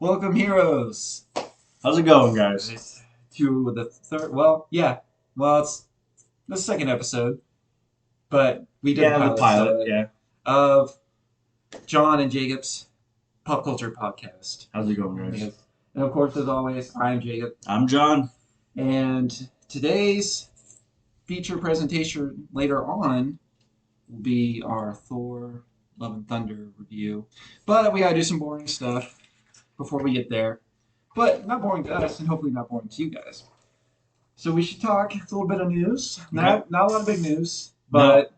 Welcome, heroes. How's it going, guys? To the third. It's the second episode, but we did The pilot. Yeah. of John and Jacob's Pop Culture Podcast. How's it going, guys? And of course, as always, I'm Jacob. I'm John. And today's feature presentation later on will be our Thor Love and Thunder review. But we gotta do some boring stuff before we get there. But not boring to us, and hopefully not boring to you guys. So we should talk a little bit of news. Not a lot of big news, but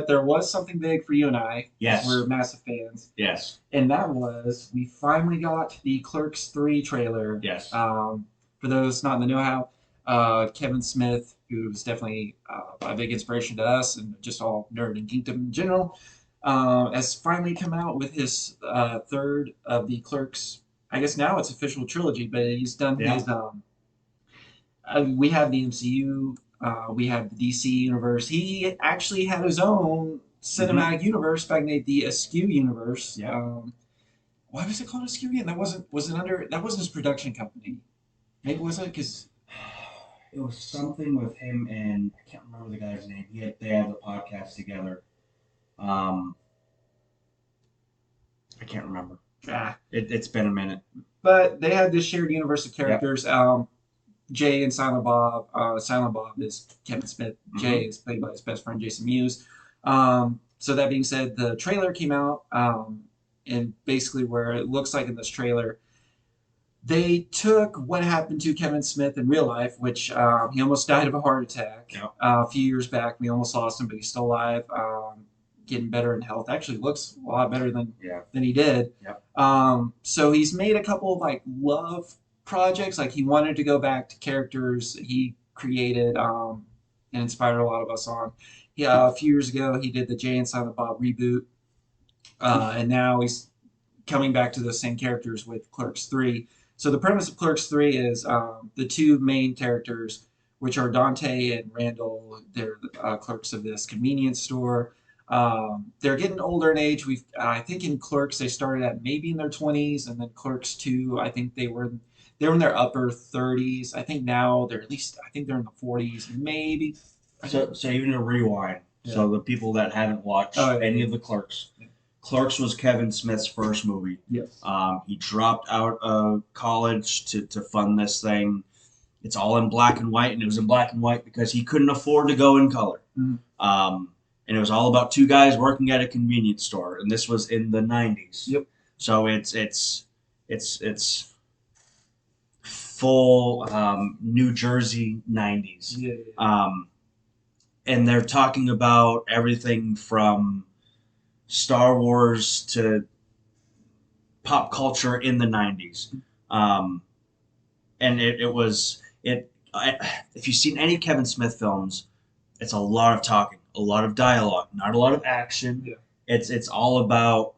there was something big for you and I. Yes. We're massive fans. Yes. And that was we finally got the Clerks 3 trailer. Yes. For those not in the know-how, Kevin Smith, who's definitely a big inspiration to us and just all nerd and geekdom in general, has finally come out with his third of the Clerks. I guess now it's official trilogy, but he's done his. We have the MCU, we have the DC universe. He actually had his own cinematic universe back in the Askew universe. Yeah. Why was it called Askew again? That wasn't his production company. Maybe was it because it was something with him and I can't remember the guy's name. They had the podcast together. I can't remember. It's been a minute. But they had this shared universe of characters. Yep. Jay and Silent Bob. Silent Bob is Kevin Smith. Jay is played by his best friend Jason Mewes. So that being said, the trailer came out, and basically where it looks like in this trailer, they took what happened to Kevin Smith in real life, which he almost died of a heart attack. Yep. A few years back. We almost lost him, but he's still alive. Getting better in health. Actually looks a lot better than he did. Yep. So he's made a couple of love projects. He wanted to go back to characters he created and inspired a lot of us on. A few years ago he did the Jay and Silent Bob reboot, and now he's coming back to those same characters with Clerks 3. So the premise of Clerks 3 is the two main characters, which are Dante and Randall. They're clerks of this convenience store. They're getting older in age. I think in Clerks they started at maybe in their 20s, and then Clerks 2, I think they were in their upper 30s. I think now they're in the 40s, maybe. So even a rewind. Yeah. So the people that haven't watched any of the Clerks, Clerks was Kevin Smith's first movie. Yes. He dropped out of college to fund this thing. It's all in black and white, and it was in black and white because he couldn't afford to go in color. Mm-hmm. And it was all about two guys working at a convenience store, and this was in the 90s. Yep. So it's full New Jersey 90s. Yeah. And they're talking about everything from Star Wars to pop culture in the 90s. And if you've seen any Kevin Smith films, it's a lot of talking. A lot of dialogue, not a lot of action. Yeah. It's all about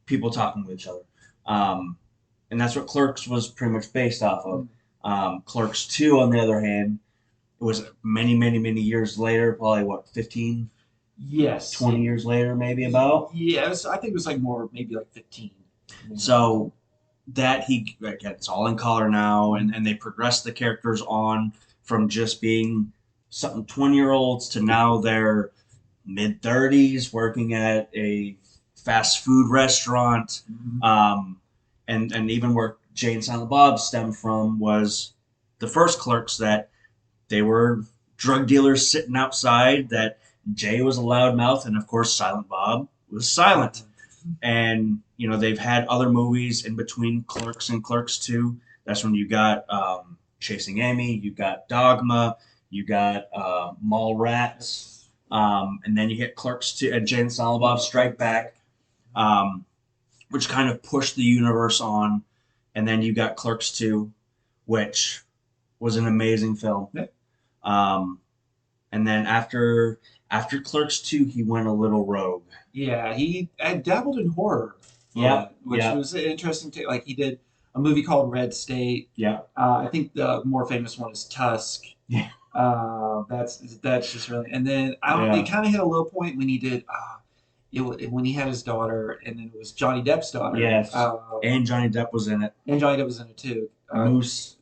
people talking with each other. And that's what Clerks was pretty much based off of. Clerks 2, on the other hand, it was many, many, many years later, probably 15? Yes. 20 years later, maybe about? Yes, I think it was maybe 15. So that it's all in color now, and they progressed the characters on from just being something 20-year-olds to now they're mid-30s working at a fast food restaurant. Mm-hmm. And even where Jay and Silent Bob stemmed from was the first Clerks, that they were drug dealers sitting outside, that Jay was a loudmouth, and of course Silent Bob was silent. And they've had other movies in between Clerks and Clerks 2. That's when you got Chasing Amy, you got Dogma, you got Mallrats, and then you get Clerks 2 and Jay and Silent Bob Strike Back, which kind of pushed the universe on. And then you got Clerks 2, which was an amazing film. Yeah. And then after Clerks 2, he went a little rogue. Yeah, he dabbled in horror. Yeah, which was interesting too. He did a movie called Red State. Yeah. I think the more famous one is Tusk. Yeah. That's just really. And then they kind of hit a low point when he did when he had his daughter, and then it was Johnny Depp's daughter, Yes. And Johnny Depp was in it. and Johnny Depp was in it too. Moose.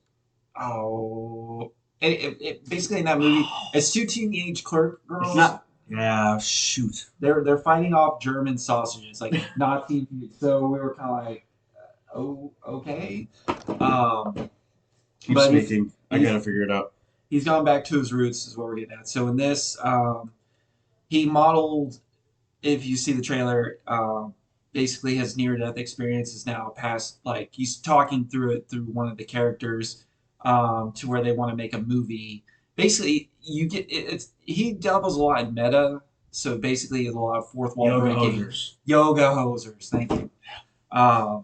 Oh, basically in that movie, it's two teenage clerk It's girls. not. Yeah, shoot. They're fighting off German sausages, like Nazi. So we were kind of like, oh, okay. Um, Keep but speaking. I gotta figure it out. he's gone back to his roots, is what we're getting at. So in this, he modeled. If you see the trailer, basically his near death experience is now past. Like he's talking through it through one of the characters, to where they want to make a movie. Basically, you get it's he doubles a lot in meta. So basically, a lot of fourth wall Yoga breaking. hosers. Yoga hosers. Thank you.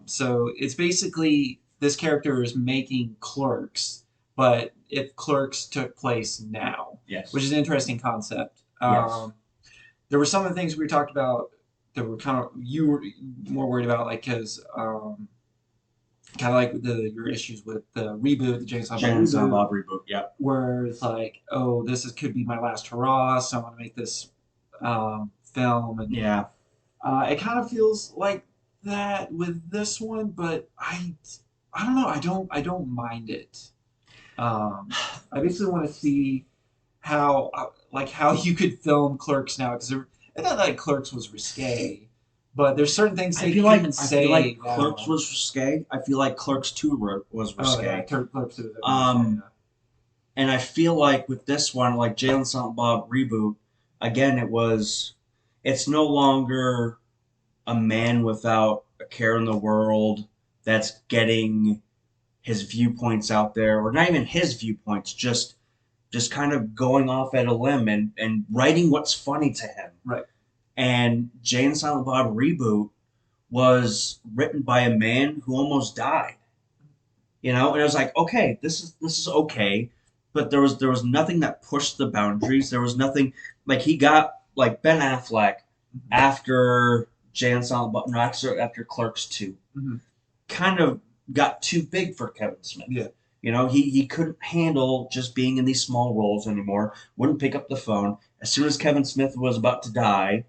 So it's basically this character is making Clerks, but if Clerks took place now, Yes. which is an interesting concept. Yes. There were some of the things we talked about that were kind of you were more worried about, like because kind of like your issues with the reboot, the James Bond Jay and Silent reboot, Bob reboot. Yep. where it's like, oh, could be my last hurrah, so I want to make this film, and Yeah. it kind of feels like that with this one, but I don't know. I don't mind it. I basically want to see how how you could film Clerks now, because I thought like Clerks was risque, but there's certain things they couldn't say. I feel like now. Clerks was risque. I feel like Clerks 2 was Oh risque. yeah, Clerks was Um, And I feel like with this one, like Jay and Silent Bob reboot, again, it's no longer a man without a care in the world that's getting his viewpoints out there, or not even his viewpoints, just kind of going off at a limb and writing what's funny to him. Right. And Jay and Silent Bob reboot was written by a man who almost died. And I was like, okay, this is okay, but there was nothing that pushed the boundaries. There was nothing like he got like Ben Affleck after Jay and Silent Bob, no, actually after Clerks 2, kind of got too big for Kevin Smith. Yeah. He couldn't handle just being in these small roles anymore. Wouldn't pick up the phone. As soon as Kevin Smith was about to die,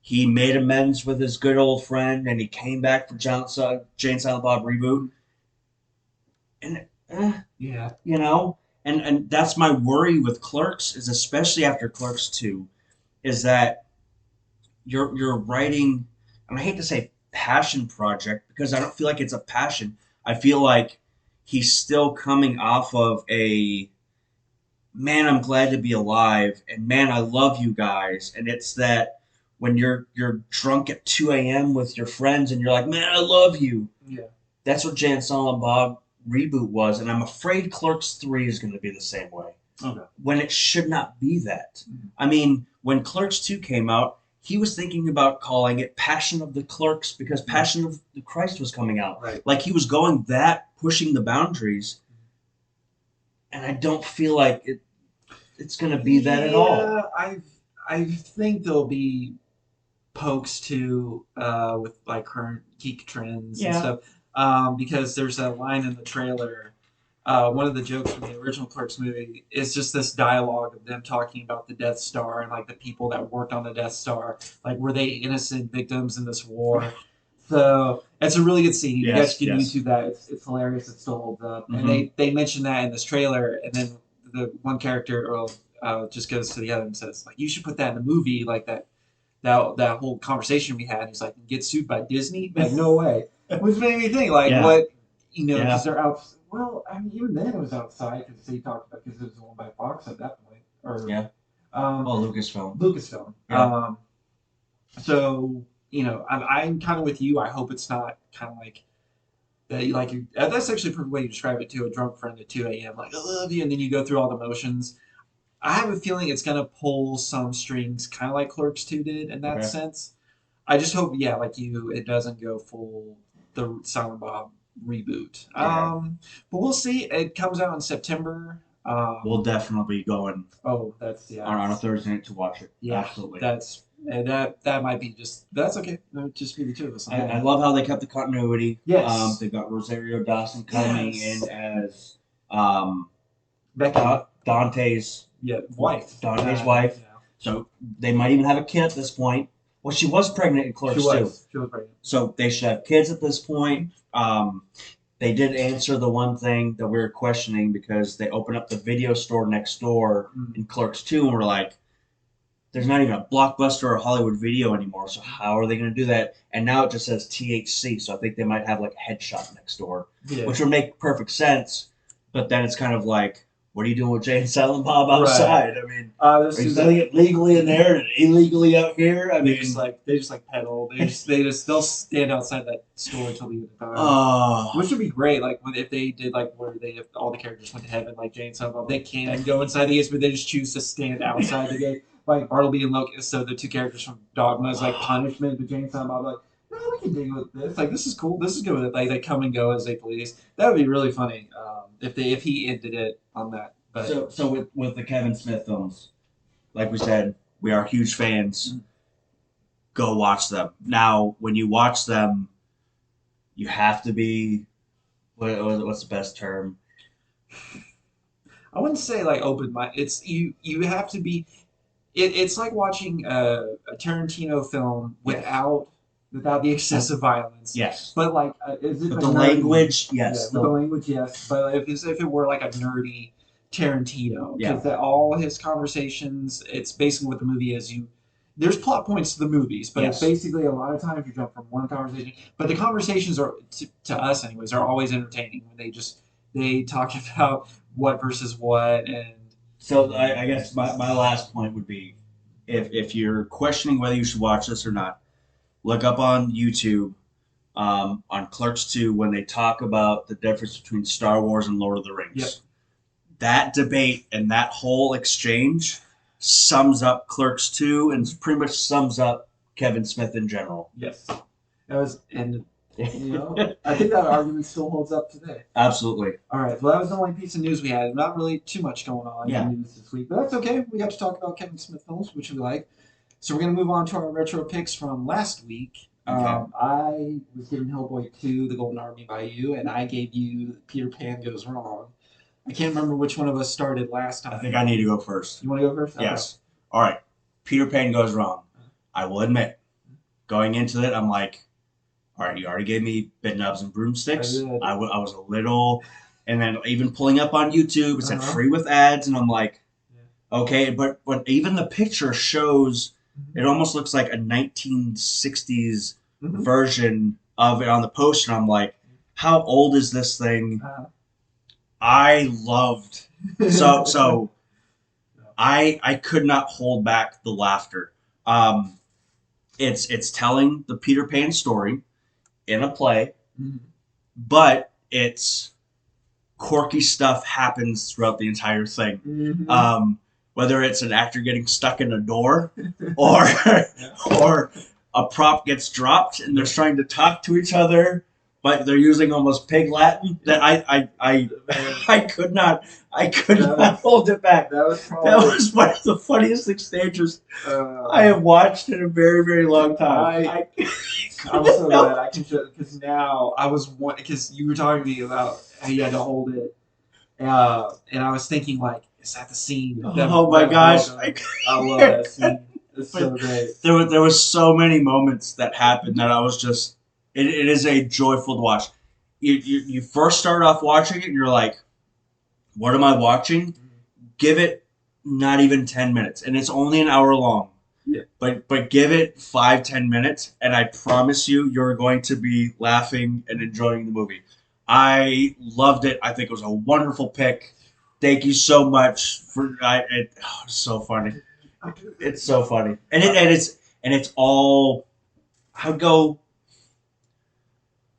he made amends with his good old friend, and he came back for Jay and Silent Bob reboot. And Yeah. and that's my worry with Clerks, is especially after Clerks 2, is that you're writing, and I hate to say passion project, because I don't feel like it's a passion. I feel like he's still coming off of a, man, I'm glad to be alive, and man, I love you guys. And it's that when you're drunk at 2 a.m. with your friends and you're like, man, I love you. Yeah. That's what Jay and Silent Bob reboot was, and I'm afraid Clerks 3 is going to be the same way. Okay. When it should not be that. I mean, when Clerks 2 came out, he was thinking about calling it Passion of the Clerks, because Passion of the Christ was coming out. Right. Like, he was going pushing the boundaries, and I don't feel like it's going to be that at all. Yeah, I think there'll be pokes too, with like current geek trends and stuff. Because there's a line in the trailer. One of the jokes from the original Clerks movie is just this dialogue of them talking about the Death Star and like the people that worked on the Death Star. Like, were they innocent victims in this war? So it's a really good scene. You guys can YouTube that. It's hilarious. It still holds up. Mhm. And they mention that in this trailer, and then the one character just goes to the other and says, like, you should put that in the movie, like that whole conversation we had. He's like, get sued by Disney? Like, no way. Which made me think, like, what, because they're out. Well, I mean, even then it was outside, because they talked about, because it was owned by Fox at that point. Or Lucasfilm. Lucasfilm. Yeah. So I'm kind of with you. I hope it's not kind of like that. Like, that's actually a perfect way to describe it too. A drunk friend at 2 a.m. like, I love you, and then you go through all the motions. I have a feeling it's gonna pull some strings, kind of like Clerks 2 did in that sense. I just hope, like it doesn't go full the Silent Bob reboot. Yeah. But we'll see. It comes out in September. We'll definitely be going. Oh, that's on a Thursday night to watch it. Yeah, absolutely. That might be that's okay. It'll just be the two of us. I love how they kept the continuity. Yes. They've got Rosario Dawson coming in as Becky. Dante's wife. Dante's wife. Yeah. So they might even have a kid at this point. Well, she was pregnant in She Clerks too, was. She was pregnant. so they should have kids at this point. They did answer the one thing that we were questioning because they opened up the video store next door Mm. in Clerks 2 and we're like, there's not even a Blockbuster or Hollywood Video anymore, so how are they going to do that? And now it just says THC, so I think they might have like a head shop next door, Yeah. which would make perfect sense. But then it's kind of like, what are you doing with Jay and Silent Bob Right. outside? I mean, Are are you selling it legally in there and illegally out here? I they mean, just like pedal. They'll stand outside that store until the end of time. Which would be great, like if they did like where they if all the characters went to heaven, like Jane Silent Bob, they can go inside the gates, but they just choose to stand outside the gate. Like Bartleby and Locust, so the two characters from Dogma is like punishment, but Jane Silent Bob like, no, we can deal with this. Like this is cool. This is good with it. Like they come and go as they please. That would be really funny if he ended it on that. But so with the Kevin Smith films, like we said, we are huge fans. Go watch them. Now, when you watch them, you have to be what's the best term? I wouldn't say like open mind. It's you have to be. It's like watching a Tarantino film without the excessive violence. Yes. But like, is it But a the nerdy? language, Yeah, yes. with the language, yes. But if it were like a nerdy Tarantino, Yeah. because all his conversations, it's basically what the movie is. There's plot points to the movies, but it's Yes. basically a lot of times you jump from one conversation. But the conversations are to us, anyways, are always entertaining when they talk about what versus what and. So I guess my last point would be, if you're questioning whether you should watch this or not, look up on YouTube on Clerks 2 when they talk about the difference between Star Wars and Lord of the Rings. Yep. That debate and that whole exchange sums up Clerks 2 and pretty much sums up Kevin Smith in general. Yes. I think that argument still holds up today. Absolutely. All right. Well, that was the only piece of news we had. Not really too much going on in news this week, but that's okay. We got to talk about Kevin Smith films, which we like. So we're going to move on to our retro picks from last week. Okay. I was given Hellboy 2, The Golden Army by you, and I gave you Peter Pan Goes Wrong. I can't remember which one of us started last time. I think I need to go first. You want to go first? Yes. Okay. All right. Peter Pan Goes Wrong. I will admit, going into it, I'm like, all right, you already gave me bed nubs and broomsticks. I was a little, and then even pulling up on YouTube, it said free with ads, and I'm like, okay, but even the picture shows, it almost looks like a 1960s version of it on the poster. And I'm like, how old is this thing? I loved so I could not hold back the laughter. It's telling the Peter Pan story in a play, but it's quirky stuff happens throughout the entire thing. Whether it's an actor getting stuck in a door, or or a prop gets dropped and they're trying to talk to each other, but they're using almost pig Latin. That I could not hold it back. That was one of the funniest exchanges I have watched in a very, very long time. I'm so glad I can show, because now because you were talking to me about how you had to hold it, and I was thinking like, is that the scene? Oh my gosh! I love that scene. It's so great. There was so many moments that happened that I was just. It is a joyful to watch. You first start off watching it and you're like, what am I watching? Give it not even 10 minutes, and it's only an hour long. Yeah. But give it 5-10 minutes, and I promise you're going to be laughing and enjoying the movie. I loved it. I think it was a wonderful pick. Thank you so much for it's so funny. It's so funny, and it's all. I'd go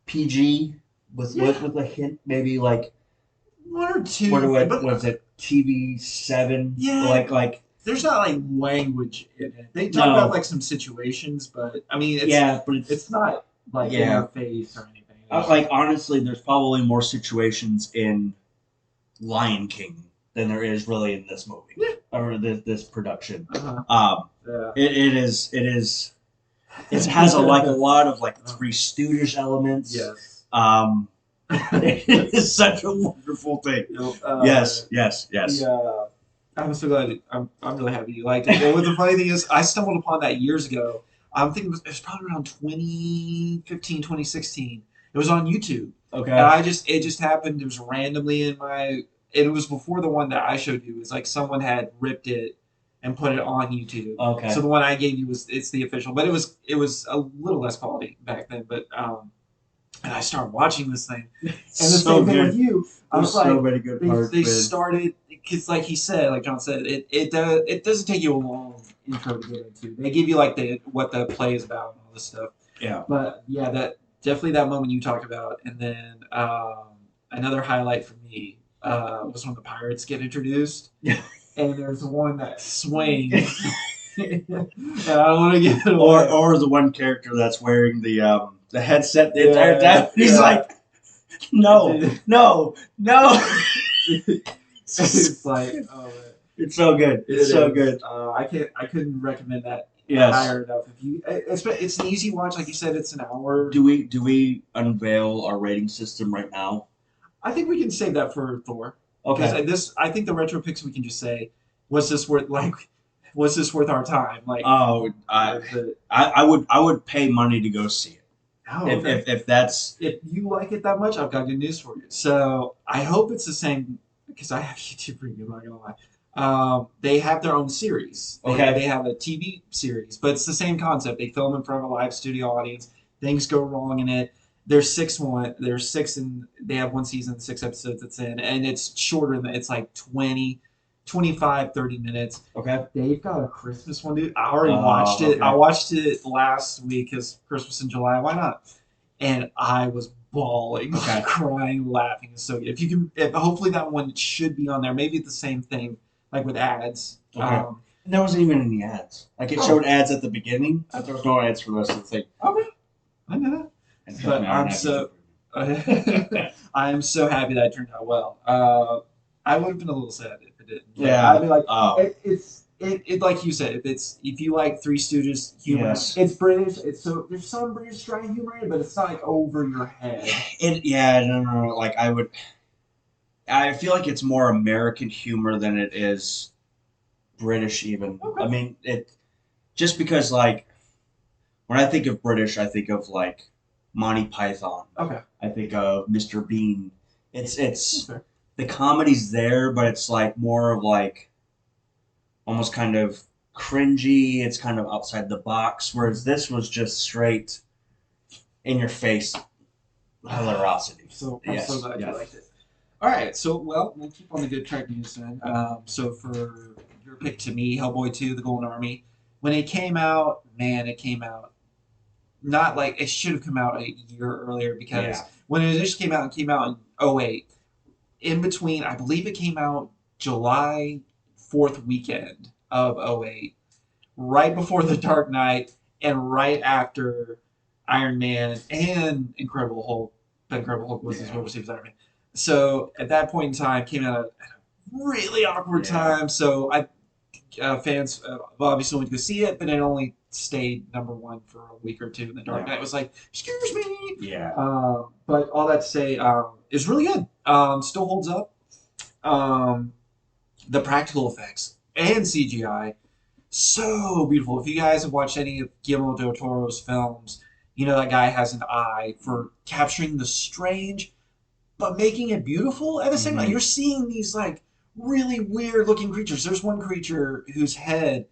PG with a hint, maybe like one or two. What was it? TV 7. Yeah. Like. There's not like language in it. They talk about like some situations, but I mean, it's not like in your face or anything. Like honestly, there's probably more situations in Lion King than there is really in this movie or this production. It has a lot of like Three Stooges elements. Yes. It is such a wonderful thing. Yes. Yeah. I'm so glad. I'm really happy you liked it. But the funny thing is, I stumbled upon that years ago. I'm thinking it was probably around 2015, 2016. It was on YouTube, and Okay. it just happened. It was randomly in my, and it was before the one that I showed you. It was like someone had ripped it and put it on YouTube. So Okay. the one I gave you was it's the official, but it was a little less quality back then. But and I started watching this thing, and the So same thing with good. you. I was There's so like, many good parts, they man. started because like he said, like John said, it doesn't take you a long intro to get into. They give you like the what the play is about and all this stuff. Yeah. But yeah, that definitely that moment you talked about, and then another highlight for me was when the pirates get introduced, and there's one that swings, and I don't want to give it or away. or the one character that's wearing the headset the entire Yeah, time. He's like, no, yeah. no, no. It's like, oh man. It's so good. It's It so is. good. I couldn't recommend that Yes. higher enough. If you, it's an easy watch. Like you said, it's an hour. Do we unveil our rating system right now? I think we can save that for Thor because Okay. I think the retro picks we can just say, was this worth like, was this worth our time? Like, Oh, I would pay money to go see it. oh, okay. If that's If you like it that much, I've got good news for you. So I hope it's the same because I have YouTube Premium. I'm not gonna lie. They have their own series. They okay. have a TV series, but it's the same concept. They film in front of a live studio audience. Things go wrong in it. There's six and they have one season, 6 episodes it's in, and it's shorter than it's like 20, 25, 30 minutes. Okay. They've got a Christmas one, dude. I already watched it. I Okay. watched it last week because Christmas in July. Why not? And I was bawling, Okay. crying, laughing. It's so good. If you can, hopefully that one should be on there. Maybe it's the same thing, like with ads. Okay. And there wasn't even any ads. Like it Oh, showed ads at the beginning, but there was no ads for the rest of the thing. okay, I know that. And trust But me, I don't have YouTube. I am so happy that it turned out well. I would have been a little sad if it didn't. But I Yeah. mean, like Oh. it like you said, if you like Three Stooges humor, Yes. it's British. It's so there's some British dry humor in it, but it's not like over your head. Yeah, no. Like I feel like it's more American humor than it is British even. I Okay. mean, it just because like when I think of British, I think of like Monty Python. Okay. I think of Mr. Bean. It's Okay. the comedy's there, but it's like more of like almost kind of cringy. It's kind of outside the box. Whereas this was just straight in your face hilarity. So I'm so Yes, glad you yes. liked it. All right, so well, we'll keep on the good track news then. So for your pick to me, Hellboy 2, The Golden Army, when it came out, man, it came out not like it should have come out a year earlier because Yeah. when it initially came out, it came out in '08. In between, I believe it came out July 4th weekend of '08, right before The Dark Knight and right after Iron Man and Incredible Hulk. But Incredible Hulk was his Yeah. overseas Iron Man. So at that point in time, came out at a really awkward Yeah. time. So fans obviously went to go see it, but it only stayed number one for a week or two. And The Dark Yeah. Knight was like, excuse me. Yeah. But all that to say, it's really good. Still holds up. Um, the practical effects and CGI so beautiful. If you guys have watched any of Guillermo del Toro's films, you know that guy has an eye for capturing the strange, but making it beautiful at the same time. Mm-hmm. You're seeing these like really weird looking creatures. There's one creature whose head,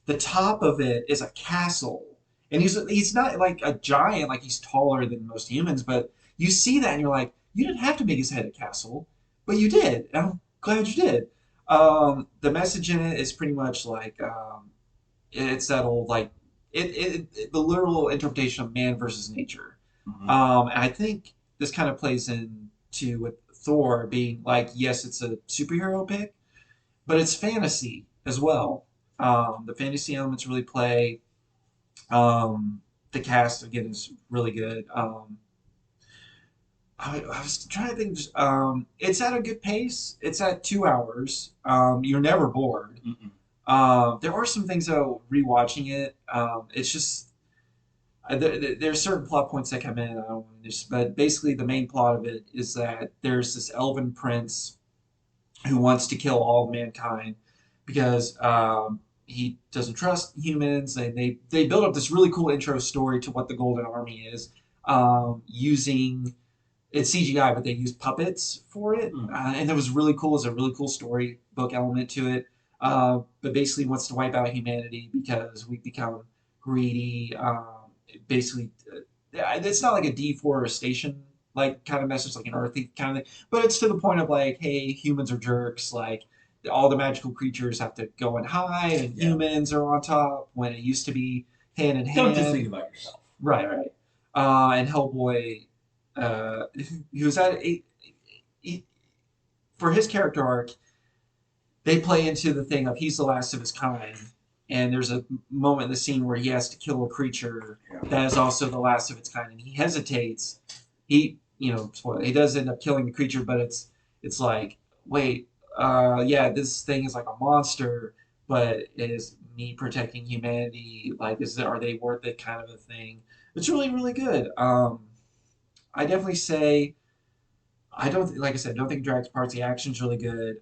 the top of it is a castle, and he's not like a giant, like he's taller than most humans, but you see that and you're like, you didn't have to make his head a castle, but you did. And I'm glad you did. The message in it is pretty much like it's that old like the literal interpretation of man versus nature. Mm-hmm. And I think this kind of plays into with Thor being like, yes, it's a superhero pick, but it's fantasy as well. The fantasy elements really play. The cast again is really good. I was trying to think. It's at a good pace. It's at 2 hours. You're never bored. Mm-mm. There are some things though. Rewatching it, it's just there's certain plot points that come in. I don't want to just, but basically the main plot of it is that there's this elven prince who wants to kill all of mankind because he doesn't trust humans. They build up this really cool intro story to what the Golden Army is, using it's CGI, but they used puppets for it, Hmm. and it was really cool. It's a really cool storybook element to it. But basically, wants to wipe out humanity because we become greedy. Basically, it's not like a deforestation like kind of message, like an earthy kind of thing, but it's to the point of like, hey, humans are jerks. Like all the magical creatures have to go and hide, and Yeah. humans are on top when it used to be hand in Don't just think hand. about yourself. Right, right. And Hellboy, uh, he was at he, for his character arc. They play into the thing of he's the last of his kind, and there's a moment in the scene where he has to kill a creature Yeah. that is also the last of its kind, and he hesitates. He does end up killing the creature, but it's like, wait, yeah, this thing is like a monster, but is me protecting humanity? Like, are they worth it? Kind of a thing. It's really really good. I definitely say I don't like I said, don't think it drags parts. The action's really good.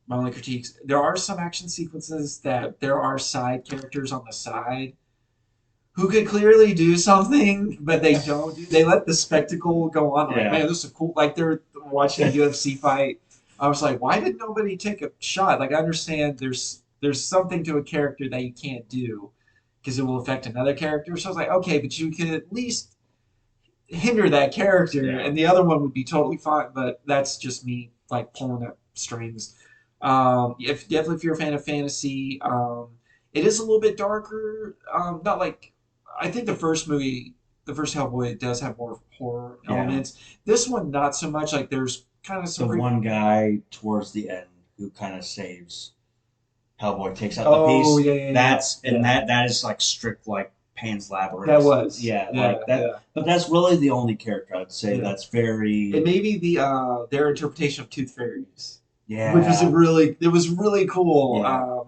My only critiques: there are some action sequences that there are side characters on the side who could clearly do something, but they don't. They let the spectacle go on. Like, Yeah. man, this is cool. Like they're watching a UFC fight. I was like, why did nobody take a shot? Like, I understand there's something to a character that you can't do because it will affect another character. So I was like, okay, but you could at least hinder that character, Yeah. and the other one would be totally fine. But that's just me like pulling at strings. If definitely if you're a fan of fantasy, it is a little bit darker. Not like I think the first Hellboy does have more horror Yeah. elements. This one not so much. Like there's kind of some The pretty. one guy towards the end who kind of saves Hellboy, takes out the Oh piece. yeah yeah yeah That's and yeah. that is like strict like Pan's That Labyrinth. was Yeah, yeah like that. yeah But that's really the only character I'd say yeah. that's very And maybe their interpretation of Tooth Fairies, which was yeah it was really cool, yeah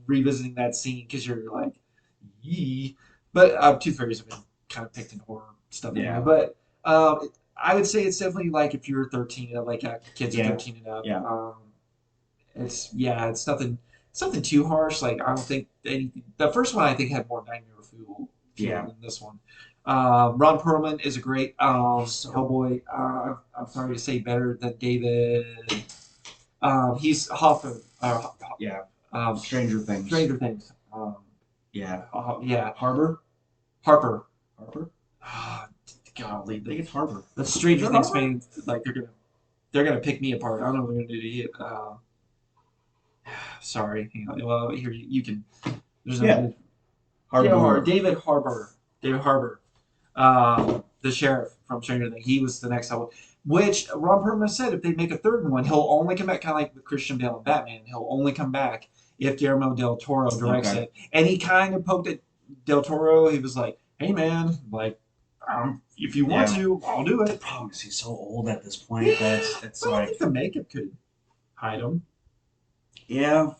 revisiting that scene because you're like, yee. But Tooth Fairies have been kind of picked in horror stuff anyway. yeah But I would say it's definitely like if you're 13, like kids are yeah 13 and up. yeah. It's nothing too harsh. Like I don't think anything. The first one I think had more Nightmare feel Yeah. than this one. Ron Perlman is a great So Hellboy. I'm sorry to say better than David. He's Hoffman. yeah, Um, Stranger Things. Stranger Things. Yeah, Yeah, Harbor. Harper. Harbor. Ah, golly, I think it's Harbor. the Stranger Is it Things Harbor? fans like they're gonna pick me apart. I don't know what they're gonna do to you. Sorry. Well, here you can. There's Yeah, no Harbor. David Harbour. David Harbour. The sheriff from Stranger Things. He was the next level. Which Ron Perlman said if they make a third one, he'll only come back, kind of like with Christian Bale and Batman. He'll only come back if Guillermo del Toro directs Okay. it. And he kind of poked at del Toro. He was like, "Hey man, like, if you want Yeah. to, I'll do The it." problem is he's so old at this point. Yeah, That's but I like think the makeup could hide him. yeah.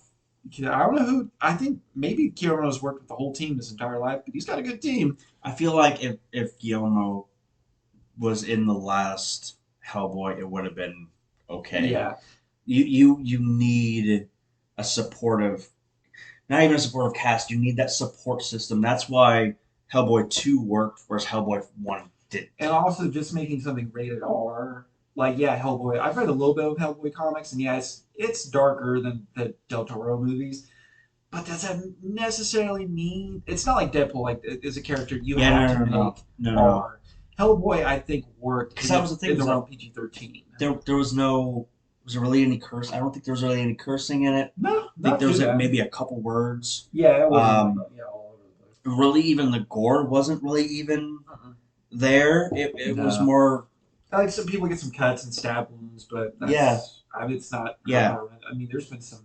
I don't know who. I think maybe Guillermo's worked with the whole team his entire life, but he's got a good team. I feel like if Guillermo was in the last Hellboy, it would have been okay. Yeah, You need a supportive, not even a supportive cast. You need that support system. That's why Hellboy 2 worked, whereas Hellboy 1 didn't. and also just making something rated R. Like yeah, Hellboy. I've read a little bit of Hellboy comics, and yeah, it's darker than the Del Toro movies. But does that necessarily mean it's not like Deadpool? Like is a character you Yeah, have no, to no, make no, no, no, no. R. Hellboy, I think worked Because that was the thing. in the Was like realm PG-13. there was no. Was there really any curse? I don't think there was really any cursing in it. No, I think not there too was bad. maybe a couple words. Yeah, it wasn't Um, like yeah all over the place. really, even the gore wasn't really even Uh-uh. there. It was No. more. I like some people get some cuts and stab wounds, but Yeah, I mean, it's not. yeah. I mean, there's been some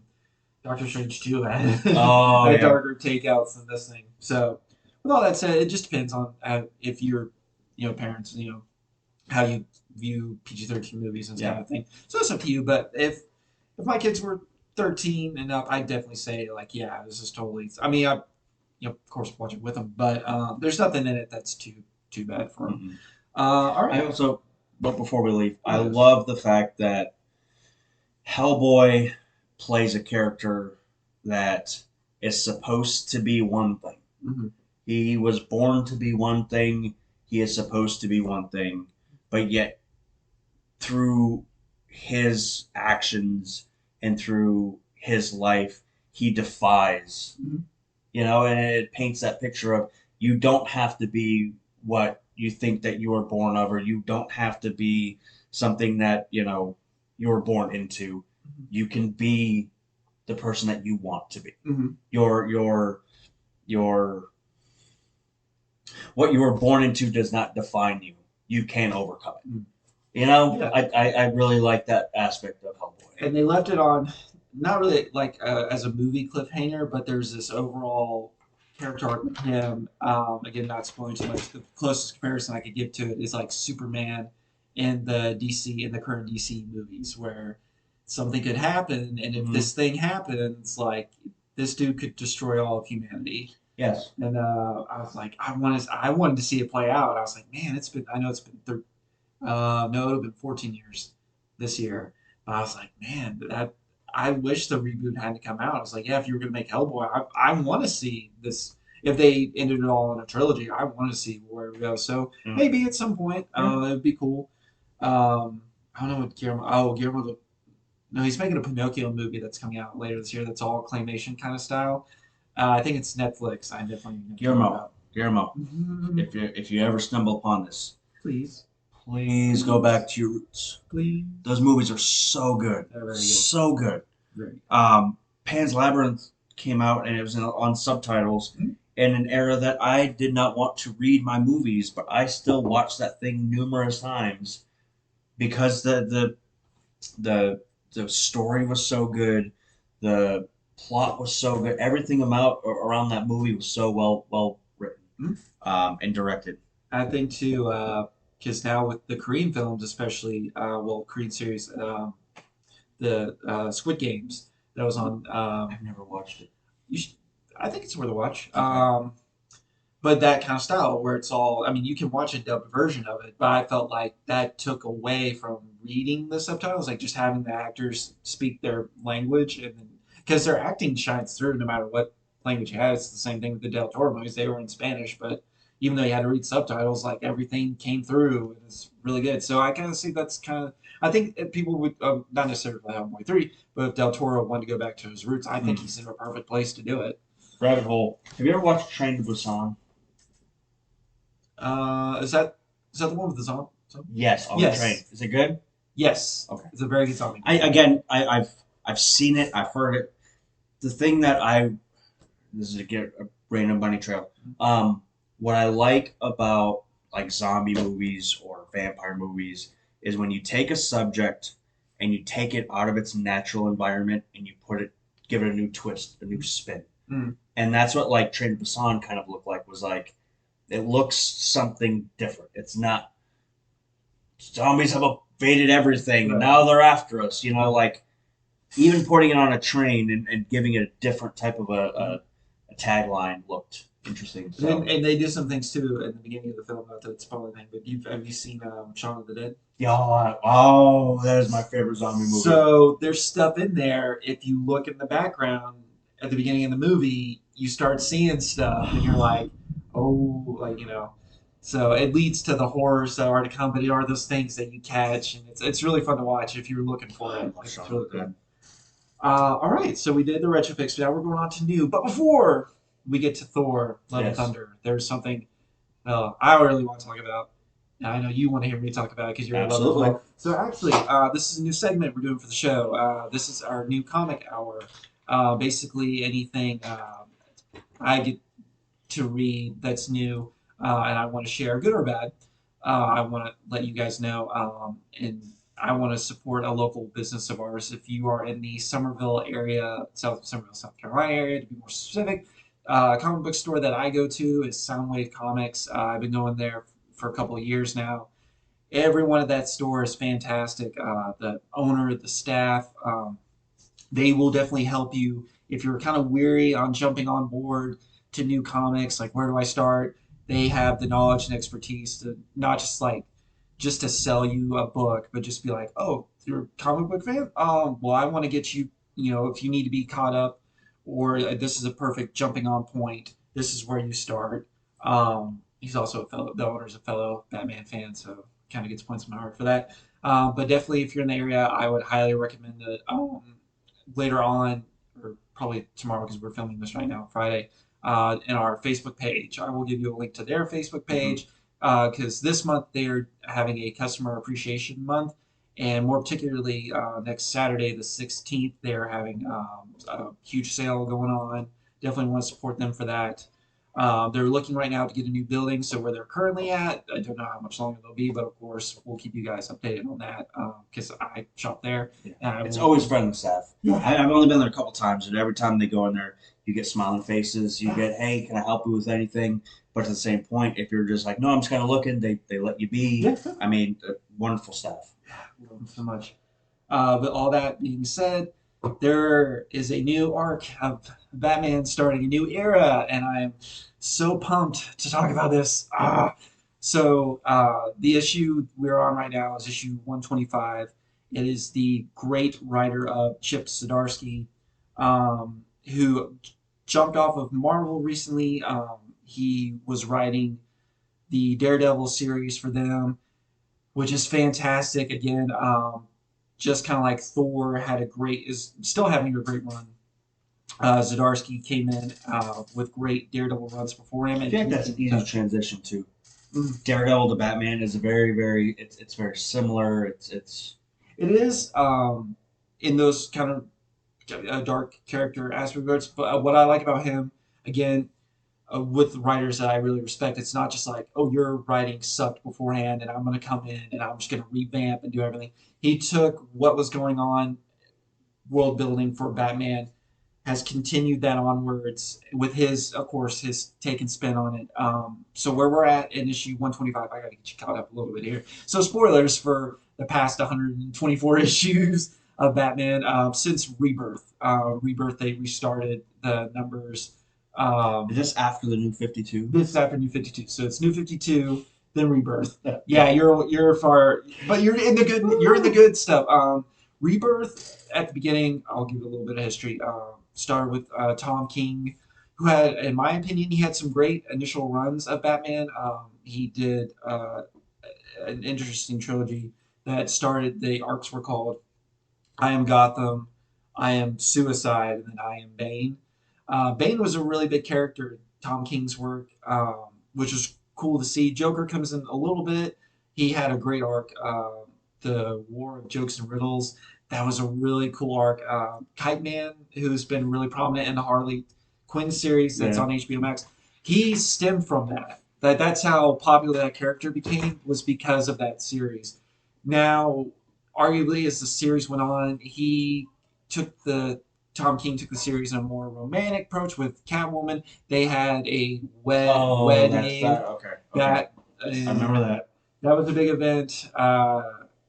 Doctor Strange too had Oh had yeah, darker takeouts than this thing. So, with all that said, it just depends on if you're, parents, how you view PG-13 movies and this kind yeah, of thing. So it's up to you. But if my kids were 13 and up, I'd definitely say like, yeah, this is totally. I mean, I of course watch it with them, but there's nothing in it that's too bad for them. mm-mm. All I right. also, but before we leave, I Yes. love the fact that Hellboy plays a character that is supposed to be one thing. Hmm. He was born to be one thing. He is supposed to be one thing, but yet through his actions and through his life, he defies, Hmm. and it paints that picture of you don't have to be what you think that you were born of, or you don't have to be something that, you were born into. You can be the person that you want to be. Hmm. Your what you were born into does not define you. You can overcome it. Hmm. Yeah. I really like that aspect of Hellboy. And they left it on not really like as a movie cliffhanger, but there's this overall character arc with him. Again, not spoiling too much. The closest comparison I could give to it is like Superman in the current DC movies, where something could happen, and if Mm-hmm. this thing happens, like this dude could destroy all of humanity. Yes. And I was like, I wanted to see it play out. I was like, man, I know it's been no, it would have been 14 years this year. But I was like, man, that I wish the reboot hadn't come out. I was like, yeah, if you were going to make Hellboy, I want to see this. If they ended it all in a trilogy, I want to see where it goes. So Mm. maybe at some point, Yeah. it would be cool. I don't know what Guillermo. Oh, Guillermo. No, he's making a Pinocchio movie that's coming out later this year. That's all claymation kind of style. I think it's Netflix. I definitely know what you're talking Guillermo, about. Guillermo, Mhm. if you ever stumble upon this, Please, please go back to your roots. please. Those movies are so good, They're very good. so good. Very Pan's Labyrinth came out and it was on subtitles good. in an era that I did not want to read my movies, but I still watched that thing numerous times because the the story was so good, the plot was so good, everything about around that movie was so well written, Mhm. and directed. I think too, because now with the Korean films, especially, Korean series, the Squid Games that was on. I've never watched it. You should, I think it's worth a watch. Okay. But that kind of style where it's all, I mean, you can watch a dubbed version of it, but I felt like that took away from reading the subtitles, like just having the actors speak their language, and because their acting shines through no matter what language you have. It's the same thing with the Del Toro movies; they were in Spanish, but even though you had to read subtitles, like everything came through, and it's really good. So I kind of see that's kind of. I think people would not necessarily for Hellboy 3, but if Del Toro wanted to go back to his roots, I think Hmm. he's in a perfect place to do it. Rabbit hole. Have you ever watched Train to Busan? Is that the one with the zombie? Yes, on the train. Yes, Is it good? yes, Okay. it's a very good zombie I movie. again, I've seen it. I've heard it. The thing that I this is a random bunny trail. What I like about like zombie movies or vampire movies is when you take a subject and you take it out of its natural environment and you give it a new twist, a new spin. Mm, And that's what like Train to Busan kind of looked like. Was like it looks something different. It's not zombies have invaded everything and right. now they're after us. Like even putting it on a train and giving it a different type of Mhm. a tagline looked interesting. And, So and they do some things too in the beginning of the film, not that spoil anything, but have you seen Shaun of the Dead? yeah, oh, that is my favorite zombie movie. So there's stuff in there. If you look in the background at the beginning of the movie, you start seeing stuff, and you're like, oh, like So it leads to the horrors that are to come, but it are those things that you catch, and it's really fun to watch if you're looking for I it. love It's Shaun of really the cool. Dead. All right, so we did the retro fix. Now we're going on to new. But before we get to Thor: Love and Yes, Thunder, there's something I really want to talk about. And I know you want to hear me talk about it because you're a lover as absolutely. well. So actually, this is a new segment we're doing for the show. This is our new comic hour. Basically, anything I get to read that's new, and I want to share, good or bad. I want to let you guys know, and I want to support a local business of ours. If you are in the Somerville area, South Carolina area, to be more specific, comic book store that I go to is Soundwave Comics. I've been going there for a couple of years now. Everyone at that store is fantastic. The owner, the staff, they will definitely help you if you're kind of weary on jumping on board to new comics. Like, where do I start? They have the knowledge and expertise to not just to sell you a book, but just be like, oh, you're a comic book fan. Well, I want to get you. If you need to be caught up or this is a perfect jumping on point. This is where you start. He's also a fellow, the owner's a fellow Batman fan, so kind of gets points in my heart for that. But definitely, if you're in the area, I would highly recommend it. Later on, or probably tomorrow because we're filming this right now, Friday, in our Facebook page. I will give you a link to their Facebook Hmm. page because this month they're having a customer appreciation month, and more particularly next Saturday, the 16th, they're having a huge sale going on. Definitely want to support them for that. They're looking right now to get a new building, so where they're currently at, I don't know how much longer they'll be, but of course we'll keep you guys updated on that because I shop there Yeah. and I It's will. always friendly staff. Yeah. I've only been there a couple times, and every time they go in there, you get smiling faces. You get, hey, can I help you with anything? But at the same point, if you're just like, no, I'm just kind of looking, they let you be. Yeah. I mean, wonderful staff. Love them so much. But all that being said, there is a new arc of Batman starting a new era, and I'm so pumped to talk about this. The issue we're on right now is issue 125. It is the great writer of Chip Zdarsky, who jumped off of Marvel recently. He was writing the Daredevil series for them, which is fantastic. Again, just kind of like Thor had a great is still having a great run. Zdarsky came in with great Daredevil runs before him, I and feel like he that's an can easy touch. transition to Mm. Daredevil to Batman is a it's very similar. It's It is in those kind of dark character aspects. But what I like about him, again, with writers that I really respect, it's not just like, oh, your writing sucked beforehand, and I'm going to come in and I'm just going to revamp and do everything. He took what was going on world building for Batman, has continued that onwards with his, of course, his take and spin on it. So where we're at in issue 125, I got to get you caught up a little bit here. So spoilers for the past 124 issues of Batman since Rebirth. Rebirth, they restarted the numbers. is this after the new 52? This is after New 52, so it's New 52, then Rebirth. Yeah, you're far, but you're in the good stuff. Rebirth at the beginning, I'll give it a little bit of history. Started with Tom King, who had, in my opinion, he had some great initial runs of Batman. He did an interesting trilogy that started. The arcs were called I Am Gotham, I Am Suicide, and then I Am Bane. Bane was a really big character in Tom King's work, which was cool to see. Joker comes in a little bit. He had a great arc, the War of Jokes and Riddles. That was a really cool arc. Kite Man, who's been really prominent in the Harley Quinn series that's Yeah. on HBO Max, he stemmed from that. That's how popular that character became was because of that series. Now, arguably, as the series went on, he took the Tom King took the series in a more romantic approach with Catwoman. They had a Oh, that's wedding that. Okay. Okay. that I remember that. that was a big event.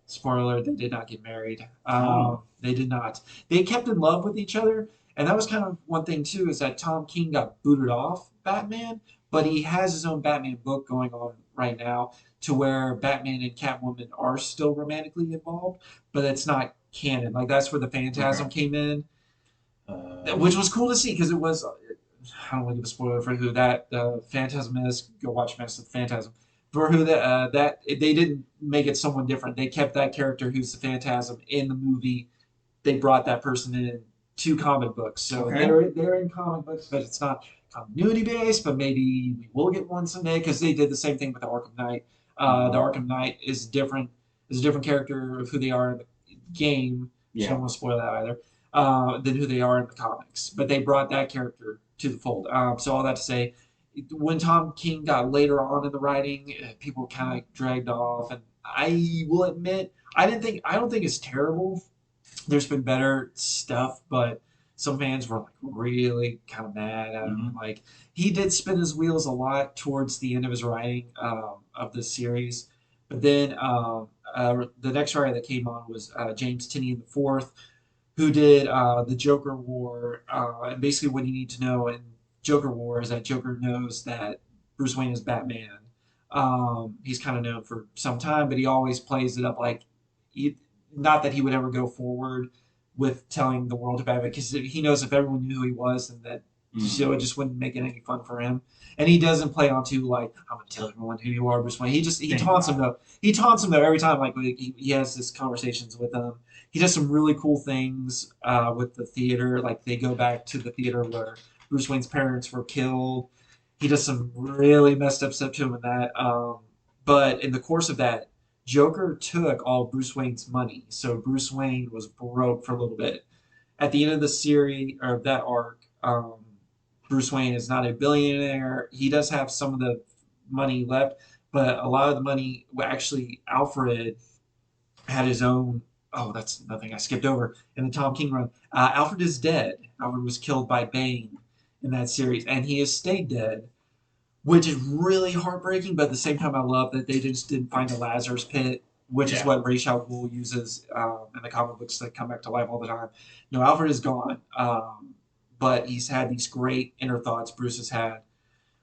Spoiler: they did not get married. Oh. They did not. They kept in love with each other, and that was kind of one thing too. Is that Tom King got booted off Batman, but he has his own Batman book going on right now, to where Batman and Catwoman are still romantically involved, but it's not canon. Like that's where the Okay. Phantasm came in, Uh, which was cool to see because it was. I don't want to give a spoiler for who that Phantasm is. Go watch Master of the Phantasm. For who that they didn't make it someone different. They kept that character who's the Phantasm in the movie. They brought that person in to comic books, so okay. they're in comic books, but it's not continuity based. But maybe we will get one someday because they did the same thing with the Arkham Knight. The Hmm. Arkham Knight is a different character of who they are in the game. So I Yeah. don't want to spoil that either. Than who they are in the comics, but they brought that character to the fold. So all that to say, when Tom King got later on in the writing, people kind of dragged off, and I will admit I don't think it's terrible. There's been better stuff, but some fans were like really kind of mad at him. Hmm. Like he did spin his wheels a lot towards the end of his writing of the series, but then the next writer that came on was James Tinian the Fourth, who did the Joker War. And basically, what you need to know in Joker War is that Joker knows that Bruce Wayne is Batman. He's kind of known for some time, but he always plays it up like, he, not that he would ever go forward, with telling the world about it because he knows if everyone knew who he was, then that Mm. show it just wouldn't make it any fun for him. And he doesn't play on to like I'm gonna tell everyone who you are, Bruce Wayne. He Thank taunts him God. though. He taunts him though every time. Like he has this conversations with him. He does some really cool things with the theater. Like they go back to the theater where Bruce Wayne's parents were killed. He does some really messed up stuff to him in that. But in the course of that, Joker took all Bruce Wayne's money, so Bruce Wayne was broke for a little bit. At the end of the series or that arc, Bruce Wayne is not a billionaire. He does have some of the money left, but a lot of the money, well, actually, Alfred had his own. Oh, that's nothing I skipped over in the Tom King run. Alfred is dead. Alfred was killed by Bane in that series, and he has stayed dead, which is really heartbreaking. But at the same time, I love that they just didn't find the Lazarus pit, which is Yeah. what Ra's al Ghul uses in the comic books that come back to life all the time. No, Alfred is gone, but he's had these great inner thoughts. Bruce has had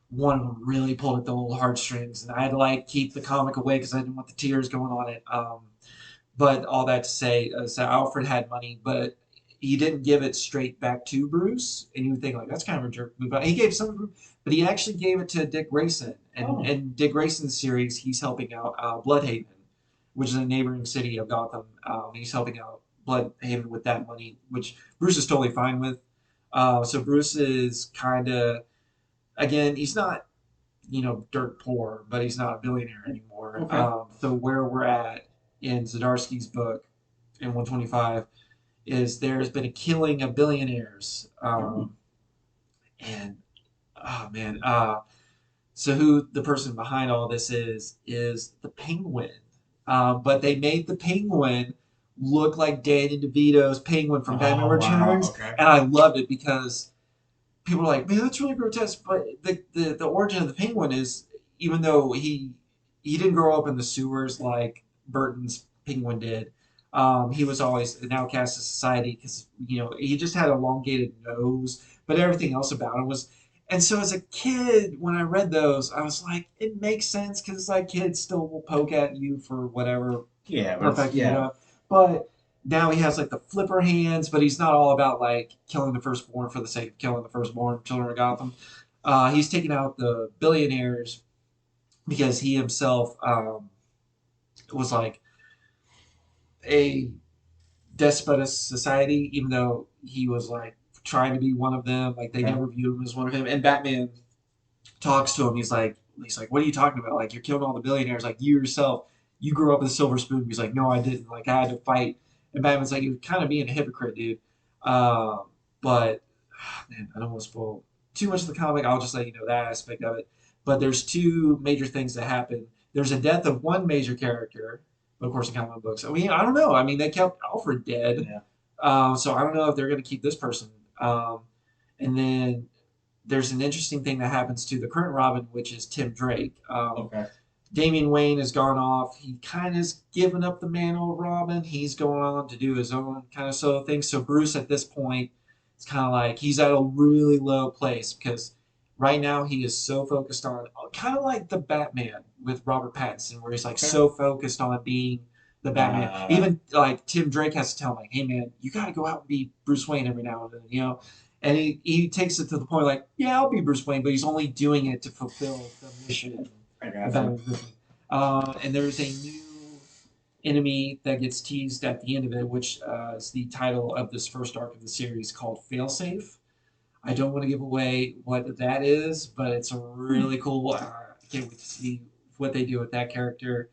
one of them really pulled at the old heartstrings, and I had to like keep the comic away because I didn't want the tears going on it. But all that to say, so Alfred had money, but he didn't give it straight back to Bruce. And you would think like that's kind of a jerk move. He gave some, but he actually gave it to Dick Grayson. And Oh. in Dick Grayson's series, he's helping out Bloodhaven, which is a neighboring city of Gotham. He's helping out Bloodhaven with that money, which Bruce is totally fine with. So Bruce is kind of again, he's not dirt poor, but he's not a billionaire anymore. Okay. So where we're at in Zdarsky's book in 125 is there's been a killing of billionaires, Mm. and oh man, so who the person behind all this is the Penguin, but they made the Penguin look like Danny DeVito's Penguin from Batman Oh wow. Returns, Okay. and I loved it because people are like, man, that's really grotesque. But the origin of the penguin is even though he didn't grow up in the sewers like Burton's penguin did. He was always an outcast of society because he just had an elongated nose, but everything else about him was. And so as a kid, when I read those, I was like, it makes sense because like kids still will poke at you for whatever Yeah, but it's perfecting it yeah. up. But now he has like the flipper hands, but he's not all about like killing the firstborn for the sake of killing the firstborn, children of Gotham. He's taking out the billionaires because he himself was like a despotist society, even though he was like trying to be one of them. Like they Okay. never viewed him as one of him. And Batman talks to him. He's like, what are you talking about? Like you're killing all the billionaires. Like you yourself, you grew up with a silver spoon. He's like, no, I didn't. Like I had to fight. And Batman's like, you're kind of being a hypocrite, dude. But man, I don't want to spoil too much of the comic. I'll just let you know that aspect of it. But there's two major things that happen. There's a death of one major character, but of course in comic books. I mean, I don't know. I mean, they kept Alfred dead, Yeah. so I don't know if they're going to keep this person. And then there's an interesting thing that happens to the current Robin, which is Tim Drake. Okay. Damian Wayne has gone off. He kind of has given up the mantle of Robin. He's going on to do his own kind of solo thing. So Bruce, at this point, it's kind of like he's at a really low place because right now he is so focused on kind of like the Batman with Robert Pattinson, where he's like Okay. so focused on being the Batman. Uh, Even like Tim Drake has to tell him, like, "Hey man, you got to go out and be Bruce Wayne every now and then," And he takes it to the point like, yeah, I'll be Bruce Wayne, but he's only doing it to fulfill the mission I of gotcha. Batman's mission. And there's a new enemy that gets teased at the end of it, which is the title of this first arc of the series called Failsafe. I don't want to give away what that is, but it's a Hmm. really cool. I can't wait to see what they do with that character.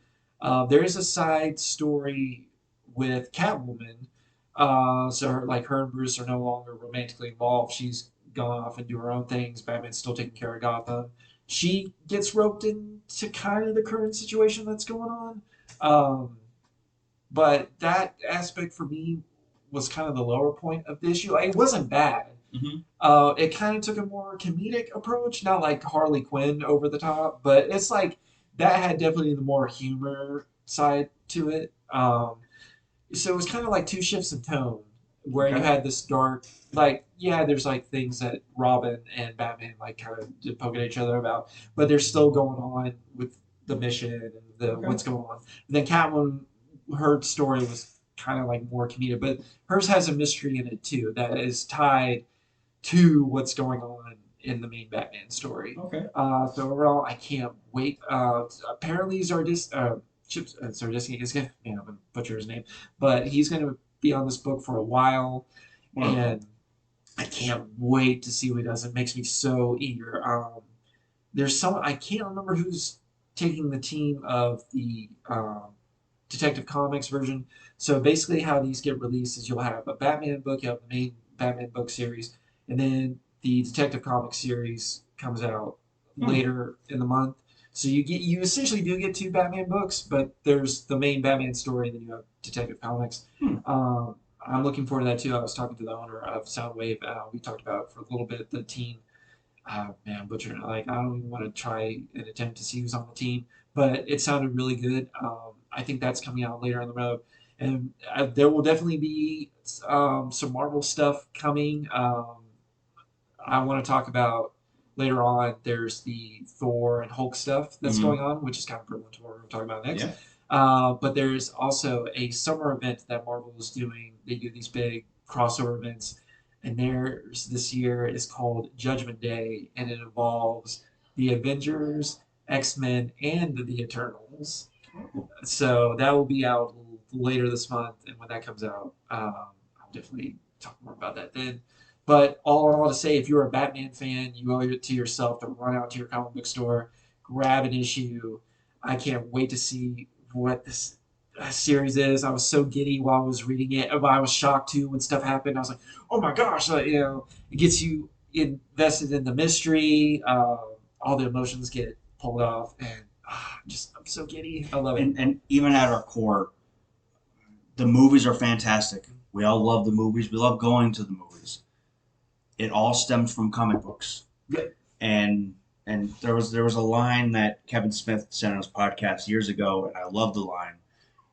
There is a side story with Catwoman. Her and Bruce are no longer romantically involved. She's gone off and do her own things. Batman's still taking care of Gotham. She gets roped into kind of the current situation that's going on. Um, but that aspect for me was kind of the lower point of the issue. Like, it wasn't bad. Hmm. It kind of took a more comedic approach, not like Harley Quinn over the top, but it's like that had definitely the more humor side to it. So it was kind of like two shifts in tone, where you Okay. had this dark, like yeah, there's like things that Robin and Batman like kind of poke at each other about, but they're still going on with the mission and the Okay. what's going on. And then Catwoman, her story was kind of like more comedic. But hers has a mystery in it too that is tied to what's going on in the main Batman story. Okay. So overall, I can't wait. Apparently, Chips Zardisky is gonna, man, I'm gonna butcher his name, but he's gonna be on this book for a while, Wonderful. and I can't wait to see what he does. It makes me so eager. There's some I can't remember who's taking the team of the Detective Comics version. So basically, how these get released is you'll have a Batman book, you have the main Batman book series, and then the Detective Comics series comes out Hmm. later in the month. So you essentially do get two Batman books, but there's the main Batman story, and then you have Detective Comics. Hmm. I'm looking forward to that too. I was talking to the owner of Soundwave. We talked about it for a little bit the team. Man, butcher. Like I don't even want to try and attempt to see who's on the team, but it sounded really good. I think that's coming out later on the road, and there will definitely be some Marvel stuff coming. I want to talk about later on. There's the Thor and Hulk stuff that's Mm-hmm. going on, which is kind of prevalent to what we're going to talk about next. Yeah. But there's also a summer event that Marvel is doing. They do these big crossover events, and theirs this year is called Judgment Day, and it involves the Avengers, X Men, and the Eternals. So that will be out later this month, and when that comes out, I'll definitely talk more about that then. But all in all, to say, if you're a Batman fan, you owe it to yourself to run out to your comic book store, grab an issue. I can't wait to see what this series is. I was so giddy while I was reading it. I was shocked too when stuff happened. I was like, "Oh my gosh!" Like, it gets you invested in the mystery. All the emotions get pulled off, and I'm so giddy. I love it. And even at our core, the movies are fantastic. We all love the movies. We love going to the movies. It all stems from comic books. Yeah. And there was a line that Kevin Smith said on his podcast years ago, and I love the line.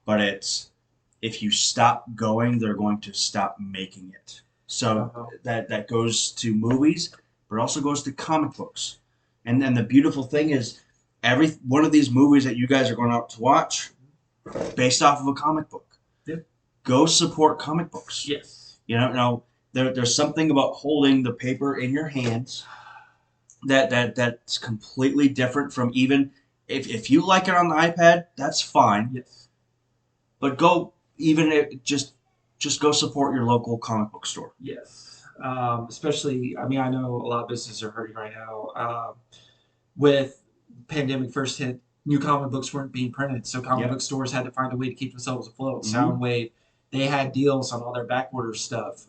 But it's, if you stop going, they're going to stop making it. So Uh-huh. that goes to movies, but it also goes to comic books. And then the beautiful thing is, every one of these movies that you guys are going out to watch, based off of a comic book. Yep. Go support comic books. Yes. There's something about holding the paper in your hands that's completely different from, even if you like it on the iPad, that's fine. Yes. But go, even if, just go support your local comic book store. Yes. Especially, I mean, I know a lot of businesses are hurting right now. With pandemic first hit, new comic books weren't being printed, so comic Yep. book stores had to find a way to keep themselves afloat. Mm-hmm. Soundwave, they had deals on all their backorder stuff.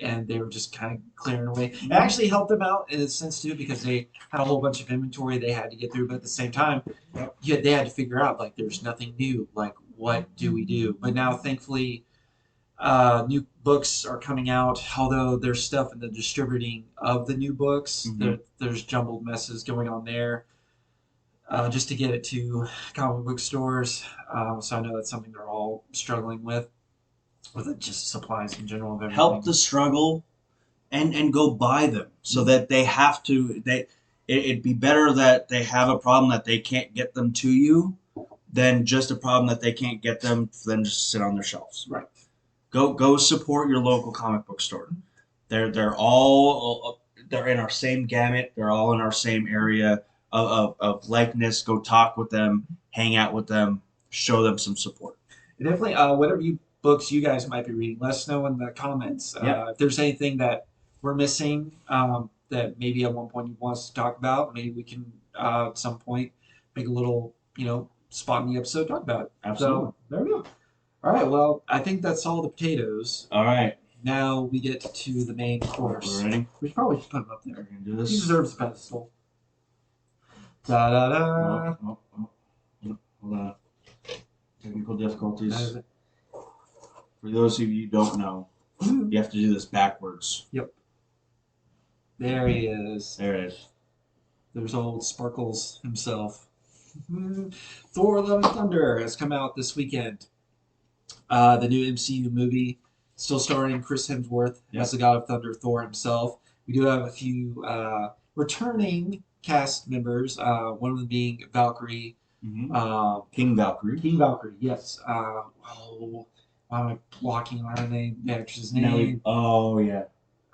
And they were just kind of clearing away. It Mm-hmm. actually helped them out in a sense too because they had a whole bunch of inventory they had to get through, but at the same time, Yep. yeah, they had to figure out like there's nothing new. Like what do we do? But now, thankfully, new books are coming out. Although there's stuff in the distributing of the new books, Mm-hmm. there's jumbled messes going on there. Just to get it to comic book stores, so I know that's something they're all struggling with it, just supplies in general of Help everything. the struggle, and go buy them, so that they have to. It'd be better that they have a problem that they can't get them to you, than just a problem that they can't get them for them just sit on their shelves. Right. Go support your local comic book store. They're in our same gamut. They're all in our same area of likeness. Go talk with them, hang out with them, show them some support. And definitely, whatever books you guys might be reading, let us know in the comments. Yep. If there's anything that we're missing that maybe at one point you want us to talk about, maybe we can at some point make a little, spot in the episode to talk about it. Absolutely. So there we go. All right. Well, I think that's all the potatoes. All right. Now we get to the main course. We're ready. We should probably just put him up We're there. gonna do He this. deserves a pedestal. Da da da. Hold on. Technical difficulties. For those of you who don't know, you have to do this backwards. Yep. There he is. There it is. There's old Sparkles himself. Thor: Love and Thunder has come out this weekend. The new MCU movie, still starring Chris Hemsworth as the God of Thunder, Thor himself. We do have a few returning cast members. One of them being Valkyrie. Mm-hmm. King Valkyrie. King Valkyrie, yes. I'm blocking on her name, the actress's Nelly. name. Oh yeah.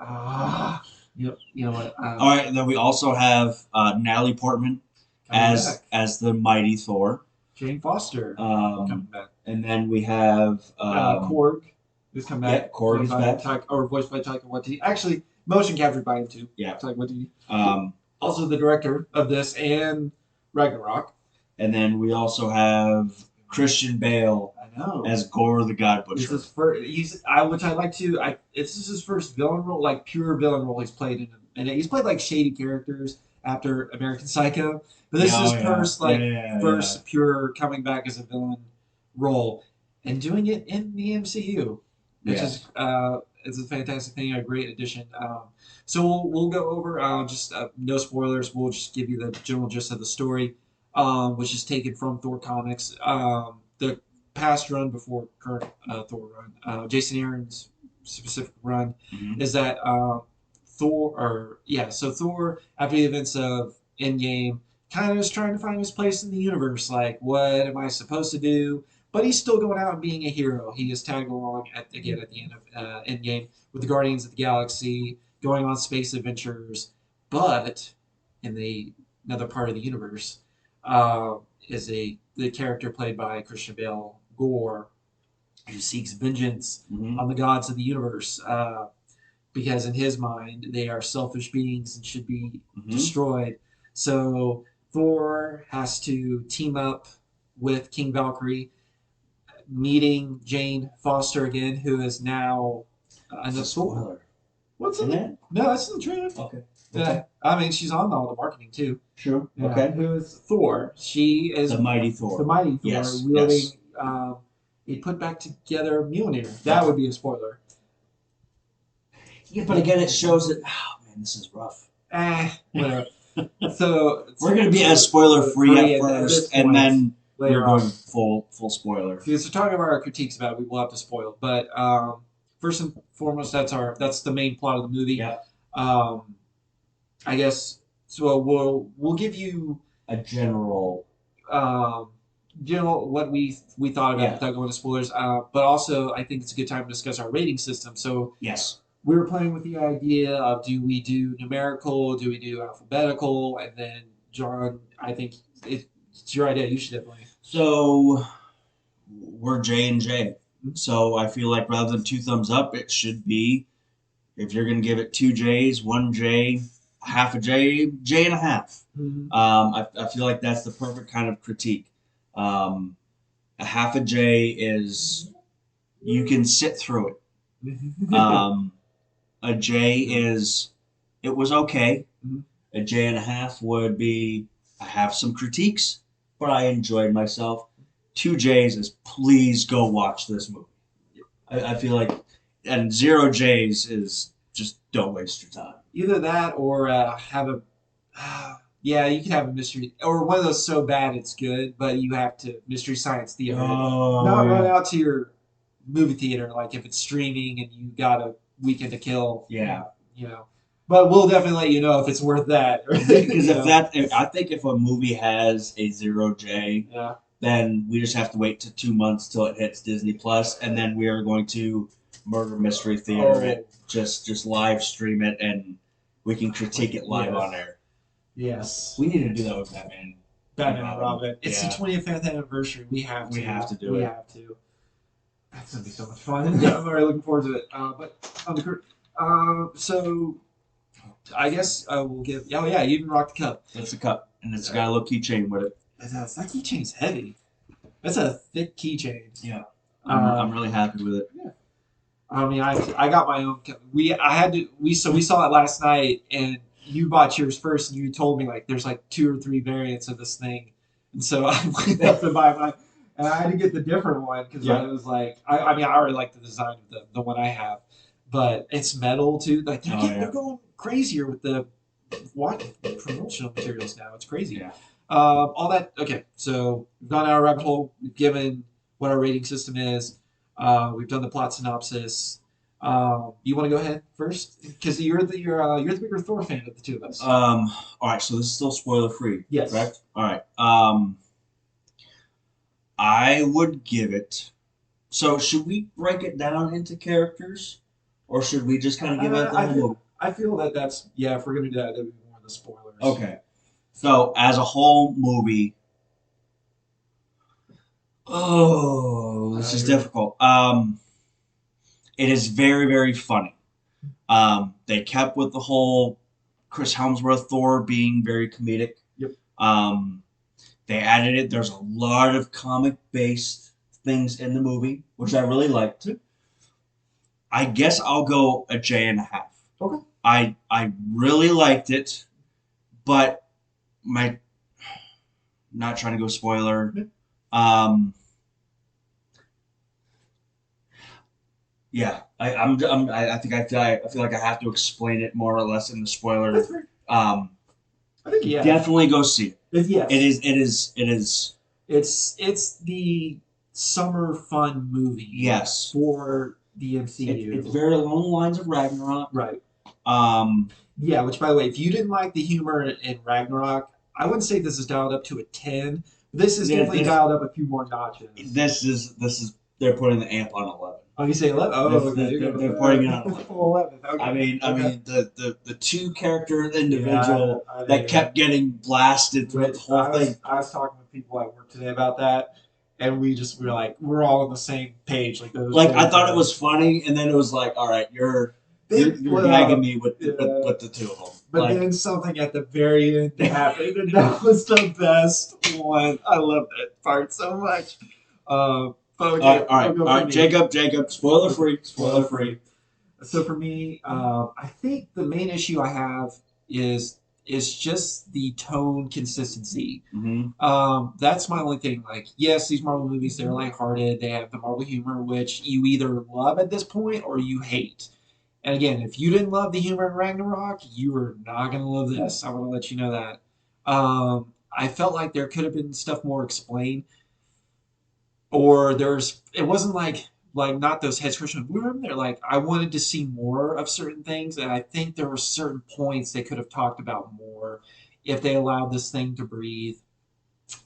Ah, you know what? All right. Then we also have Natalie Portman Coming back. as the mighty Thor. Jane Foster coming Um, back. and then we have Korg who's come yeah, back, Korg is back. voiced by Taika Waititi. Actually, motion captured by him too. Yeah. Taika Waititi. Um, Also the director of this and Ragnarok. and then we also have Christian Bale I know. as Gore the God This Butcher. is first. Which I like to. This is his first villain role, like pure villain role he's played in, and he's played like shady characters after American Psycho. But this Yeah, is oh, his yeah. first like Yeah. first pure coming back as a villain role, and doing it in the MCU, which is a fantastic thing, a great addition. So we'll go over just no spoilers. We'll just give you the general gist of the story, which is taken from Thor comics. The past run before current Thor run, Jason Aaron's specific run, Mhm. is that so Thor after the events of Endgame kind of is trying to find his place in the universe. Like, what am I supposed to do? But he's still going out and being a hero. He is tagged along at the end of Endgame with the Guardians of the Galaxy, going on space adventures. But in the another part of the universe, is the character played by Christian Bale, Gore, who seeks vengeance Mhm. on the gods of the universe. Because in his mind, they are selfish beings and should be Mhm. destroyed. So Thor has to team up with King Valkyrie, meeting Jane Foster again, who is now That's a a Thor. spoiler. What's in Isn't it? it? No, that's in the trailer. Okay. Yeah, I mean she's on all the marketing too. Sure. Yeah. Okay. Who is Thor? She is The mighty Thor. the mighty Thor Yes. wielding Yes. a put back together Mjolnir. That would be a spoiler. Yeah, but again, it shows that. Oh man, this is rough. Whatever. So We're gonna be as spoiler free at this first, point, and then later we're going on. full spoiler. So talking about our critiques about it, we will have to spoil. But first and foremost, that's the main plot of the movie. Yeah. Um, I guess so. We'll give you A general. um, what we thought about it Yeah. without going to spoilers. But also, I think it's a good time to discuss our rating system. So Yes. we were playing with the idea of do we do numerical, do we do alphabetical, and then John, I think it's your idea. You should definitely. So we're J and J. So I feel like rather than two thumbs up, it should be if you're gonna give it two J's, one J, half a J, J and a half. Mhm. I feel like that's the perfect kind of critique. Um, a half a J is you can sit through it. A J is it was okay. Mhm. A J and a half would be I have some critiques, but I enjoyed myself. Two J's is please go watch this movie. I feel like, and zero J's is just don't waste your time. Either that or have a yeah, you can have a mystery or one of those so bad it's good, but you have to mystery science theater. Oh, Not yeah. run out to your movie theater like if it's streaming and you got a weekend to kill. Yeah. You know. But we'll definitely let you know if it's worth that. Because I think if a movie has a zero J, yeah. then we just have to wait to 2 months till it hits Disney Plus, and then we are going to Murder Mystery Theater it, just live stream it, and we can critique it live on air. Yes. We need to do that with Batman. Batman and Robin. It's Yeah. the 25th anniversary. We have to do it. We have to. That's gonna be so much fun. I'm already looking forward to it. But on the so I guess we'll give. Oh yeah, you even rocked the cup. That's a cup, and it's got a little keychain with it. That keychain's heavy. That's a thick keychain. Yeah, I'm really happy with it. Yeah. I mean, I got my own. We saw it last night, and you bought yours first, and you told me like there's like 2 or 3 variants of this thing, and so I went up to buy mine, and I had to get the different one because I was like, I mean, I already like the design of the one I have, but it's metal too. Like they're going crazier with the promotional materials now. It's crazy. Yeah. All that. Okay, so we've gone down our rabbit hole. We've given what our rating system is. We've done the plot synopsis. You want to go ahead first because you're the bigger Thor fan of the two of us. All right, so this is still spoiler free. Yes. Correct. All right. I would give it So should we break it down into characters, or should we just kind of give out the whole movie? I feel that that's yeah. If we're gonna do that, that'd be more of the spoilers. Okay. So as a whole movie, oh, this is You're, difficult. It is very, very funny. They kept with the whole Chris Hemsworth Thor being very comedic. yep. Um, they added it. There's a lot of comic based things in the movie, which I really liked. I guess I'll go a J and a half. Okay. I really liked it, but my not trying to go spoiler. Yeah. Um, yeah, I think I feel like I have to explain it more or less in the spoiler. That's fair. Um, I think yeah. definitely go see it. Yes. It is. It's the summer fun movie. Yes. For the MCU. It's very along the lines of Ragnarok. Right. Um, Yeah. Which, by the way, if you didn't like the humor in Ragnarok, I wouldn't say this is dialed up to a 10. This is definitely dialed up a few more notches. this is they're putting the amp on 11. Oh, you say 11? Oh, okay. They're putting it on 11. 11. Okay. I mean, the two character individual Yeah, that kept getting blasted throughout the whole thing. I was talking with people at work today about that, and we were like, we're all on the same page. Like I thought it was funny, and then it was like, all right, you're gagging me with the two of them. But like, then something at the very end happened, and that was the best one. I love that part so much. But okay, all right, Jacob, spoiler free, spoiler free. So for me, I think the main issue I have is just the tone consistency. Mm-hmm. That's my only thing. Like, yes, these Marvel movies, they're lighthearted. They have the Marvel humor, which you either love at this point or you hate. And again, if you didn't love the humor in Ragnarok, you are not going to love this. I want to let you know that. I felt like there could have been stuff more explained, or it wasn't like not those head scratching. They're like I wanted to see more of certain things, and I think there were certain points they could have talked about more if they allowed this thing to breathe.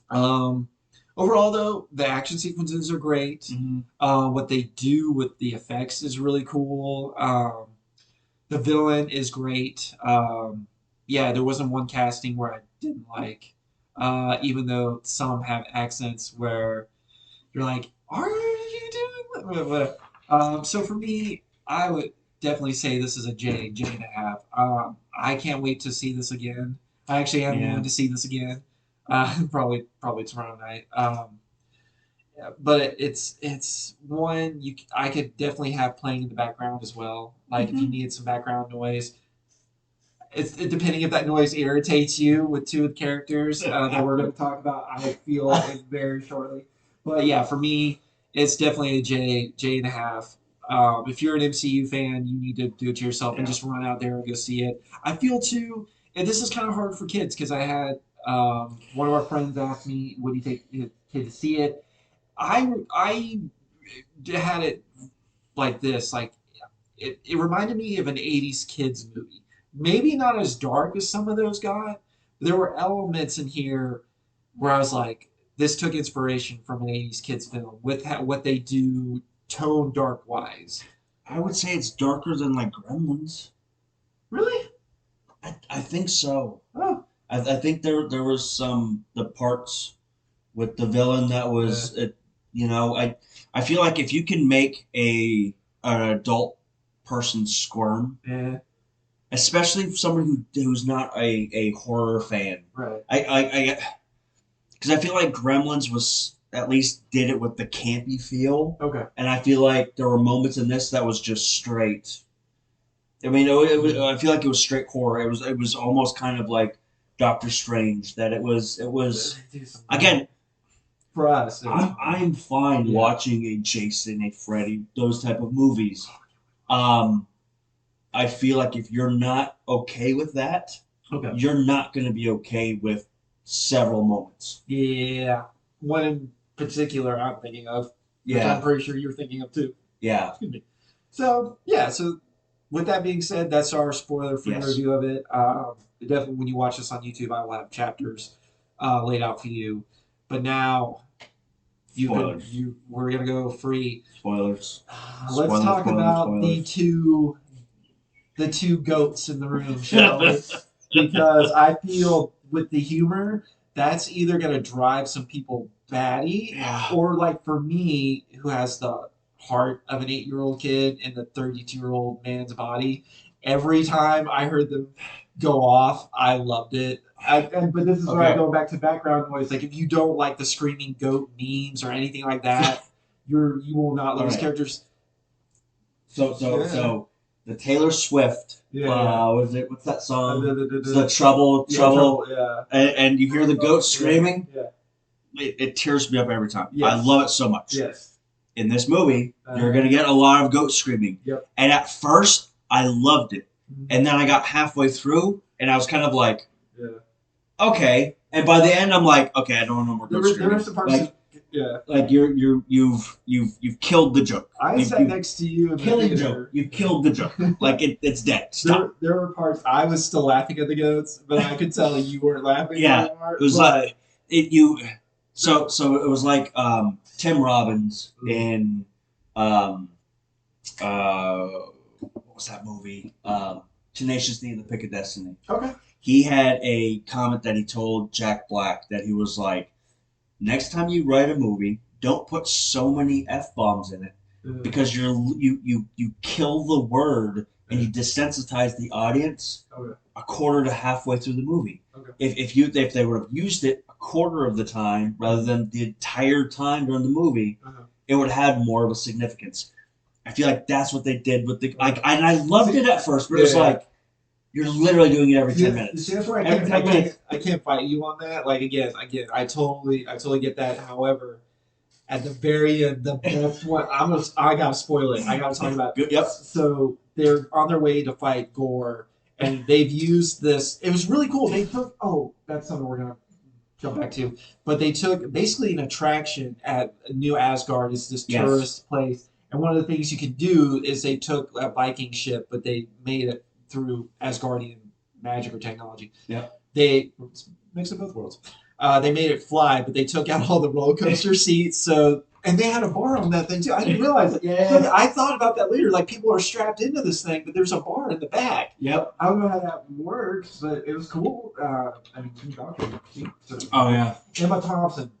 Um, Overall, though, the action sequences are great. Mm-hmm. What they do with the effects is really cool. The villain is great. Yeah, there wasn't one casting where I didn't like, even though some have accents where you're like, are you doing that? So for me, I would definitely say this is a J and a half. I can't wait to see this again. I actually am going to see this again. Probably tomorrow night. Yeah, but it's one I could definitely have playing in the background as well. Like if you needed some background noise, depending if that noise irritates you with two of the characters that we're going to talk about. I feel very shortly, but yeah, for me, it's definitely a J and a half. If you're an MCU fan, you need to do it to yourself and just run out there and go see it. I feel too, and this is kind of hard for kids because I had one of our friends asked me, "Would you take his kid to see it?" I had it like this, like it reminded me of an '80s kids movie. Maybe not as dark as some of those got. But there were elements in here where I was like, this took inspiration from an '80s kids film with what they do tone dark wise. I would say it's darker than like Gremlins. Really? I think so. Oh. I think there was some the parts with the villain that was I feel like if you can make an adult person squirm, Yeah. especially someone who's not a horror fan, Right. I because I feel like Gremlins was at least did it with the campy feel, Okay. and I feel like there were moments in this that was just straight. I mean, I feel like it was straight horror. It was almost kind of like Doctor Strange. That it was again. For us, I'm fine watching a Jason, a Freddy, those type of movies. Um, I feel like if you're not okay with that, okay. You're not going to be okay with several moments. Yeah. One in particular I'm thinking of. Which I'm pretty sure you're thinking of too. Yeah. Excuse me. So yeah, so with that being said, that's our spoiler-free review of it. Definitely, when you watch this on YouTube, I will have chapters laid out for you. But now, You could Spoilers. you we're gonna go free. Spoilers. Let's Spoilers. talk Spoilers. about Spoilers. the two goats in the room, shall we? Because I feel with the humor, that's either gonna drive some people batty, Yeah. or like for me, who has the heart of an 8-year-old kid in the 32-year-old man's body, every time I heard them go off, I loved it. But this is where I Okay. go back to background noise. Like if you don't like the screaming goat memes or anything like that, you will not love All his right. characters. So the Taylor Swift. Yeah. What is it? What's that song? It's Yeah. the Trouble, Yeah, Trouble, yeah. and you hear the goat screaming. Yeah. It tears me up every time. I Yes. love it so much. Yes. In this movie, you're gonna get a lot of goats screaming. Yep. And at first, I loved it, Mhm. and then I got halfway through, and I was kind of like, Yeah. okay. And by the end, I'm like, okay, I don't want no more goats There screaming. were some parts. Yeah. Like you've killed the joke. I sat next to you in the Killing theater. joke. You've killed the joke. Like it's dead. Stop. There were parts I was still laughing at the goats, but I could tell you weren't laughing. Yeah, anymore. it was like it you. So it was like Tim Robbins in um, what was that movie? Tenacious D and the Pick of Destiny. Okay. He had a comment that he told Jack Black that he was like, next time you write a movie, don't put so many f bombs in it because you kill the word and you desensitize the audience a quarter to halfway through the movie. Okay. If they would have used it a quarter of the time rather than the entire time during the movie, it would have had more of a significance. I feel like that's what they did with the and I loved it at first, but it was like you're literally doing it every 10 minutes. See, that's where Every 10 minutes. I can't fight you on that. Like again, I totally get that. However, at the very end, the best one. I gotta spoil it. I gotta talk about it. Yep. So they're on their way to fight Gore, and they've used this. It was really cool. They took. Oh, that's something we're gonna jump back to. But they took basically an attraction at New Asgard. Is this tourist place, and one of the things you can do is they took a Viking ship, but they made it through Asgardian magic or technology. Yeah. They mix of both worlds. They made it fly, but they took out all the roller coaster seats. So and they had a bar on that thing too. I didn't realize it. Yeah. I thought about that later. Like people are strapped into this thing, but there's a bar in the back. Yep. I don't know how that works, but it was cool. I mean, Oh yeah. Emma Thompson.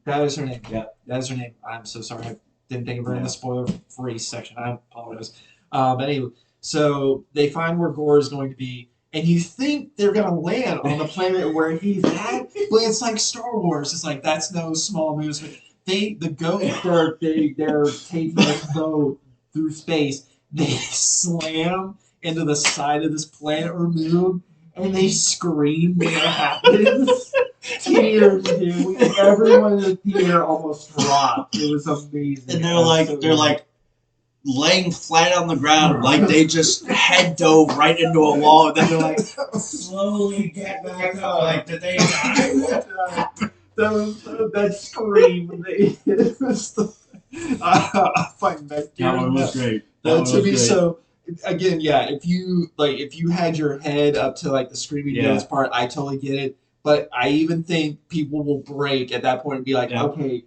That is her name. Yeah. That is her name. I'm so sorry. I didn't think of her in the spoiler-free section. I apologize. But anyway, so they find where Gore is going to be, and you think they're going to land on the planet where he's at, but it's like Star Wars. It's like, that's no small moves. The goats, they're taking this boat through space. They slam into the side of this planet or moon, and they scream when it happens. Tears, dude. Everyone in the theater almost dropped. It was amazing. And they're like laying flat on the ground, like they just head dove right into a wall, and then they're like slowly get back up. Like, did they die? That scream. It was the fighting back. That one was great. To me, so again, yeah. If you had your head up to like the screaming goats part, I totally get it. But I even think people will break at that point and be like, okay,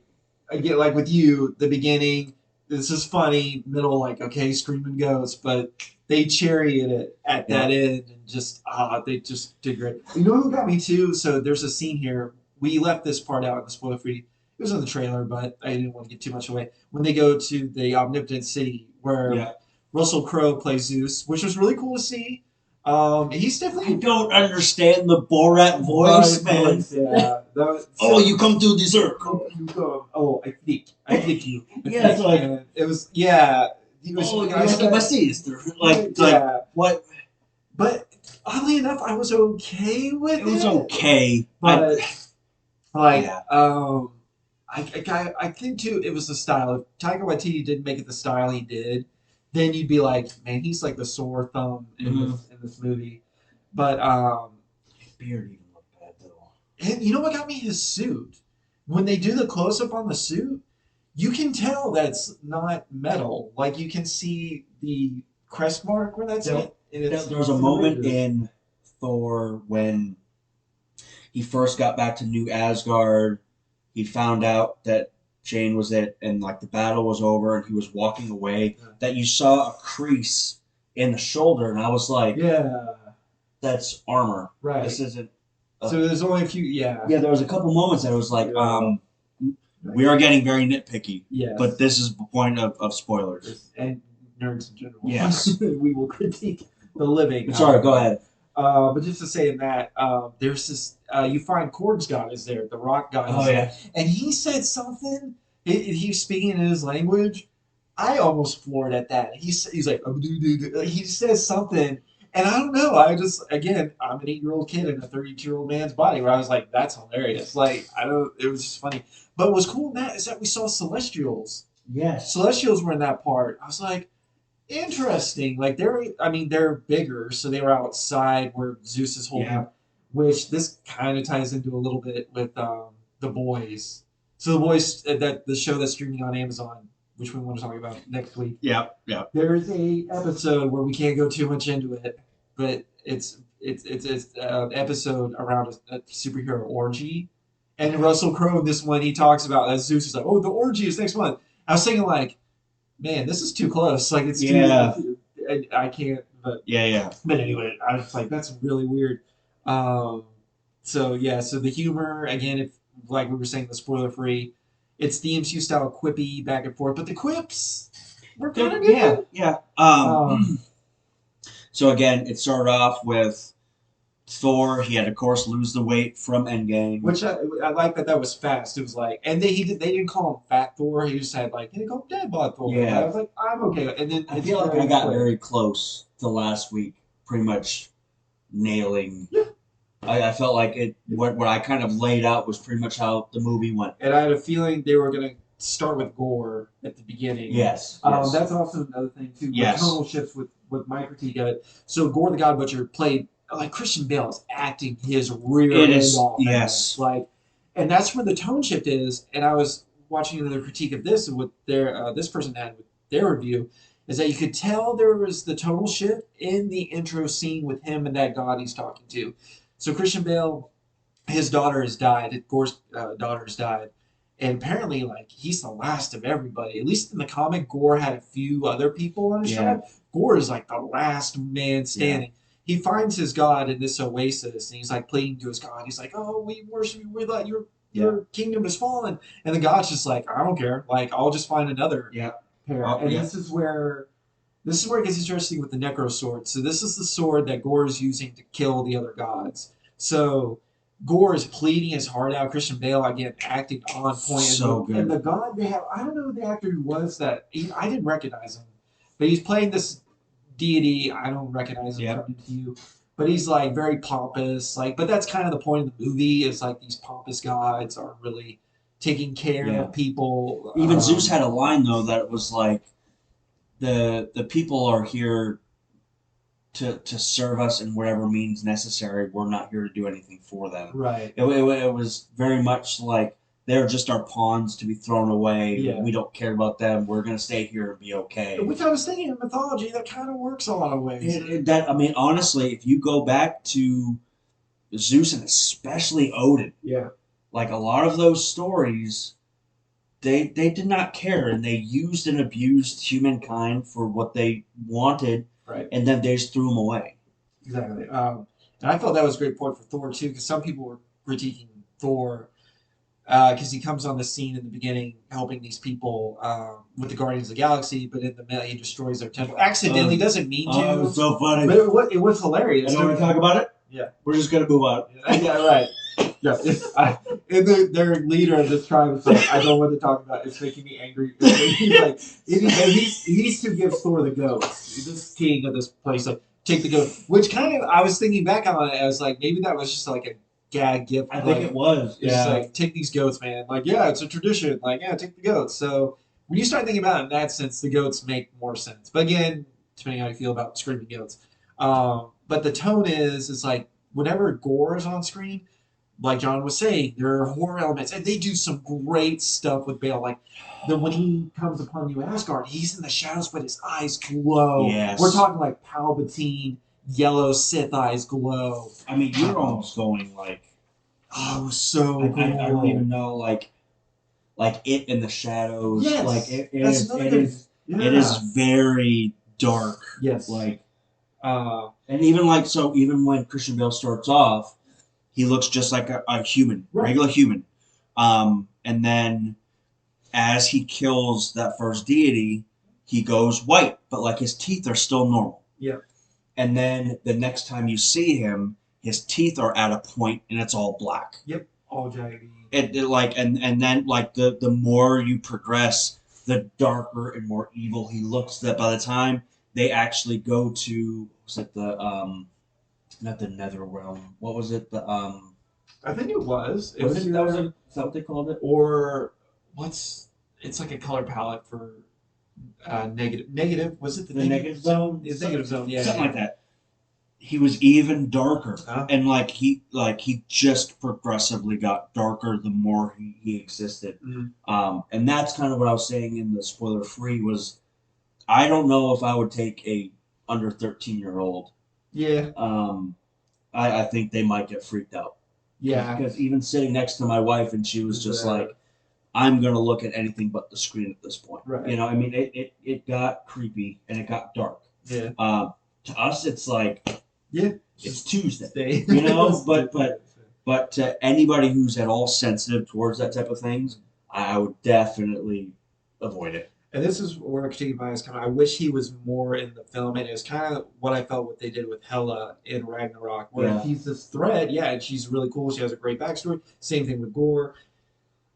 again, like with you, the beginning, this is funny, middle, like, okay, screaming goats, but they chariot it at that end and just, they just did great. You know who got me too? So there's a scene here. We left this part out in the spoiler free. It was in the trailer, but I didn't want to give too much away. When they go to the Omnipotent City where Russell Crowe plays Zeus, which was really cool to see. He's definitely. I don't understand the Borat voice, man. You come to dessert. I think you. Yeah, it's like it was. Yeah, he was. My sister. Like what? But oddly enough, I was okay with it. It was okay, but I think too it was the style. If Taika Waititi didn't make it the style he did, then you'd be like, man, he's like the sore thumb in this movie. But his beard even looked bad though. And you know what got me? His suit. When they do the close up on the suit, you can tell that's not metal. Like you can see the crest mark where that's it. There was a moment in Thor when he first got back to New Asgard. He found out that chain was it, and like the battle was over, and he was walking away, that you saw a crease in the shoulder, and I was like, Yeah. "That's armor. Right. This isn't." So there's only a few. Yeah. Yeah, there was a couple moments that it was like, Yeah. we are getting very nitpicky, Yes. but this is the point of spoilers. And nerds in general. Yes. We will critique the living. Sorry, go ahead. But just to say in that, there's this, you find Korg's god is there, the rock god is there. And he said something, he's speaking in his language. I almost floored at that. He's like, he says something, and I don't know. Again, I'm an 8-year-old kid in a 32-year-old man's body where I was like, that's hilarious. Like, it was just funny. But what's cool in that is that we saw Celestials. Yes. Celestials were in that part. I was like, interesting. Like they're bigger, so they were outside where Zeus is holding up, which this kind of ties into a little bit with the boys. So the boys that the show that's streaming on Amazon, which we want to talk about next week. Yeah. There's a episode where we can't go too much into it, but it's an episode around a superhero orgy. And Russell Crowe, this one, he talks about that Zeus is like, oh, the orgy is next month. I was thinking like, man, this is too close. Like it's too. I can't. But yeah. But anyway, I was like, that's really weird. So the humor again, if like we were saying, the spoiler free, it's the MCU style quippy back and forth, but the quips were kind of good. Yeah. So again, it started off with Thor. He had, of course, lose the weight from Endgame, which I like that was fast. It was like, and they didn't call him Fat Thor. He just had like, they called him Dead Bod Thor. Yeah. And I was like, I'm okay. And then I feel like I got very close to last week, pretty much nailing. Yeah. I felt like what I kind of laid out was pretty much how the movie went. And I had a feeling they were gonna start with gore at the beginning. Yes. That's also another thing too. Yes. The tonal shifts with my critique of it. So Gore the God Butcher played. Like Christian Bale is acting his rear end off. Yes. Like, and that's where the tone shift is. And I was watching another critique of this, and what their this person had with their review, is that you could tell there was the tonal shift in the intro scene with him and that God he's talking to. So Christian Bale, his daughter has died. Gore's daughter has died, and apparently, like he's the last of everybody. At least in the comic, Gore had a few other people on his tribe. Gore is like the last man standing. Yeah. He finds his God in this oasis, and he's like pleading to his God. He's like, "Oh, we worship you. We let your kingdom has fallen." And the God's just like, "I don't care. Like, I'll just find another pair." And this is where it gets interesting with the Necro sword. So this is the sword that Gore is using to kill the other gods. So Gore is pleading his heart out. Christian Bale again acting on point. So good. And the God they have, I don't know who the actor who was that. I didn't recognize him, but he's playing this deity. I don't recognize him from MCU, but he's like very pompous. Like, but that's kind of the point of the movie. Is like these pompous gods are really taking care of people. Even Zeus had a line though that was like, the people are here to serve us in whatever means necessary. We're not here to do anything for them. Right. It was very much like, they're just our pawns to be thrown away. Yeah. We don't care about them. We're going to stay here and be okay. Which I was thinking in mythology, that kind of works a lot of ways. Honestly, if you go back to Zeus and especially Odin, like a lot of those stories, they did not care, and they used and abused humankind for what they wanted, and then they just threw them away. Exactly. And I thought that was a great point for Thor, too, because some people were critiquing Thor because he comes on the scene in the beginning helping these people with the Guardians of the Galaxy, but in the middle he destroys their temple. Accidentally, doesn't mean to. Oh, it was so funny. But it was hilarious. I know we talk about it? Yeah. We're just going to move on. Yeah, right. Yeah. And their leader of this tribe is like, I don't want to talk about it. It's making me angry. He's like, he needs to give Thor the goat. This king of this place, like, take the goat. Which kind of, I was thinking back on it, I was like, maybe that was just like a gag gift. I think it was. It's just like, take these goats, man. Like, yeah, it's a tradition. Like, yeah, take the goats. So when you start thinking about it in that sense, the goats make more sense. But again, depending on how you feel about screaming goats. But the tone is like, whenever Gore is on screen, like John was saying, there are horror elements, and they do some great stuff with Bale. Like, when he comes upon New Asgard, he's in the shadows, but his eyes glow. Yes. We're talking like Palpatine, yellow Sith eyes glow. I mean, you're almost going like, oh, so cool. I don't even know, like like it in the shadows. Like Yes, that's another good. it is Yeah. very dark. Yes. Like Uh, and even like so even when Christian Bale starts off, he looks just like a human, right. regular human. And then as he kills that first deity, he goes white, but like his teeth are still normal. Yeah. And then the next time you see him, his teeth are at a point and it's all black. Yep. All jaggedy. Like and then like the more you progress, the darker and more evil he looks. That by the time they actually go to was it the not the nether realm, what was it, the I think it was. It was was it that was either it, is that what they called it? or what's it's like a color palette for negative. Negative was it the The negative negative zone? zone, Is negative zone? Yeah. something Yeah. like that. He was even darker, Huh? and like he just progressively got darker the more he existed. Mhm. And that's kind of what I was saying in the spoiler free was I don't know if I would take a under 13-year-old. Yeah. I think they might get freaked out Yeah. because even sitting next to my wife and she was just The like, I'm gonna look at anything but the screen at this point. right. I mean, it got creepy and it got dark. Yeah. To us, it's like Yeah. it's Tuesday, Stay. but to anybody who's at all sensitive towards that type of things, I would definitely avoid it. And this is where Critique Bias kind of. I wish he was more in the film, and it's kind of what I felt what they did with Hela in Ragnarok, where Yeah. he's this thread, yeah, and she's really cool. She has a great backstory. Same thing with Gore.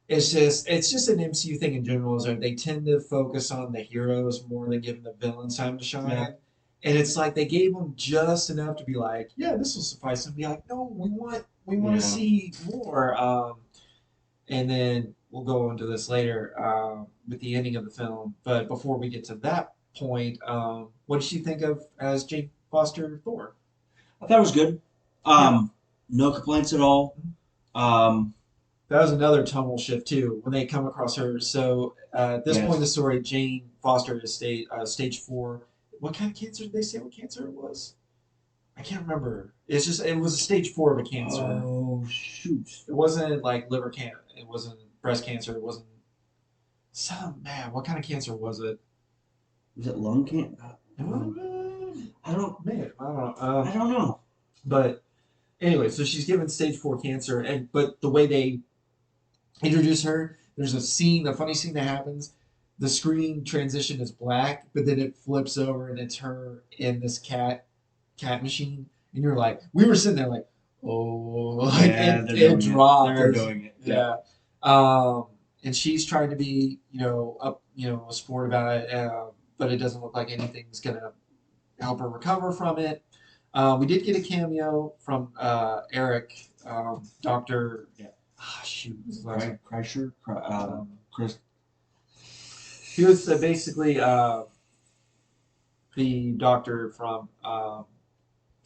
It's just an MCU thing in general. Is that they tend to focus on the heroes more than giving the villains time to shine. Yeah. And it's like they gave them just enough to be like, yeah, this will suffice, and be like, no, we want to Yeah. see more. And then we'll go into this later with the ending of the film. But before we get to that point, what did you think of as Jane Foster Thor? I thought it was good. Yeah, No complaints at all. Um, that was another tonal shift too when they come across her. So at this point in the yes. story, Jane Foster is stage 4. What kind of cancer did they say? What cancer it was? I can't remember. It was a stage 4 of a cancer. Oh shoot! It wasn't like liver cancer. It wasn't breast cancer. It wasn't some man. What kind of cancer was it? Was it lung cancer? I don't. Man, I don't know. I don't know. But anyway, so she's given stage 4 cancer, and but the way they introduce her, there's a scene, a funny scene that happens. The screen transition is black, but then it flips over and it's her in this cat machine, and you're like, we were sitting there like, oh, like Yeah, it dropped. They're doing it. Yeah. And she's trying to be, a sport about it, but it doesn't look like anything's gonna help her recover from it. We did get a cameo from Eric, Doctor. Yeah. Shoot, what's his last name? Kreischer, Chris. He was basically the doctor from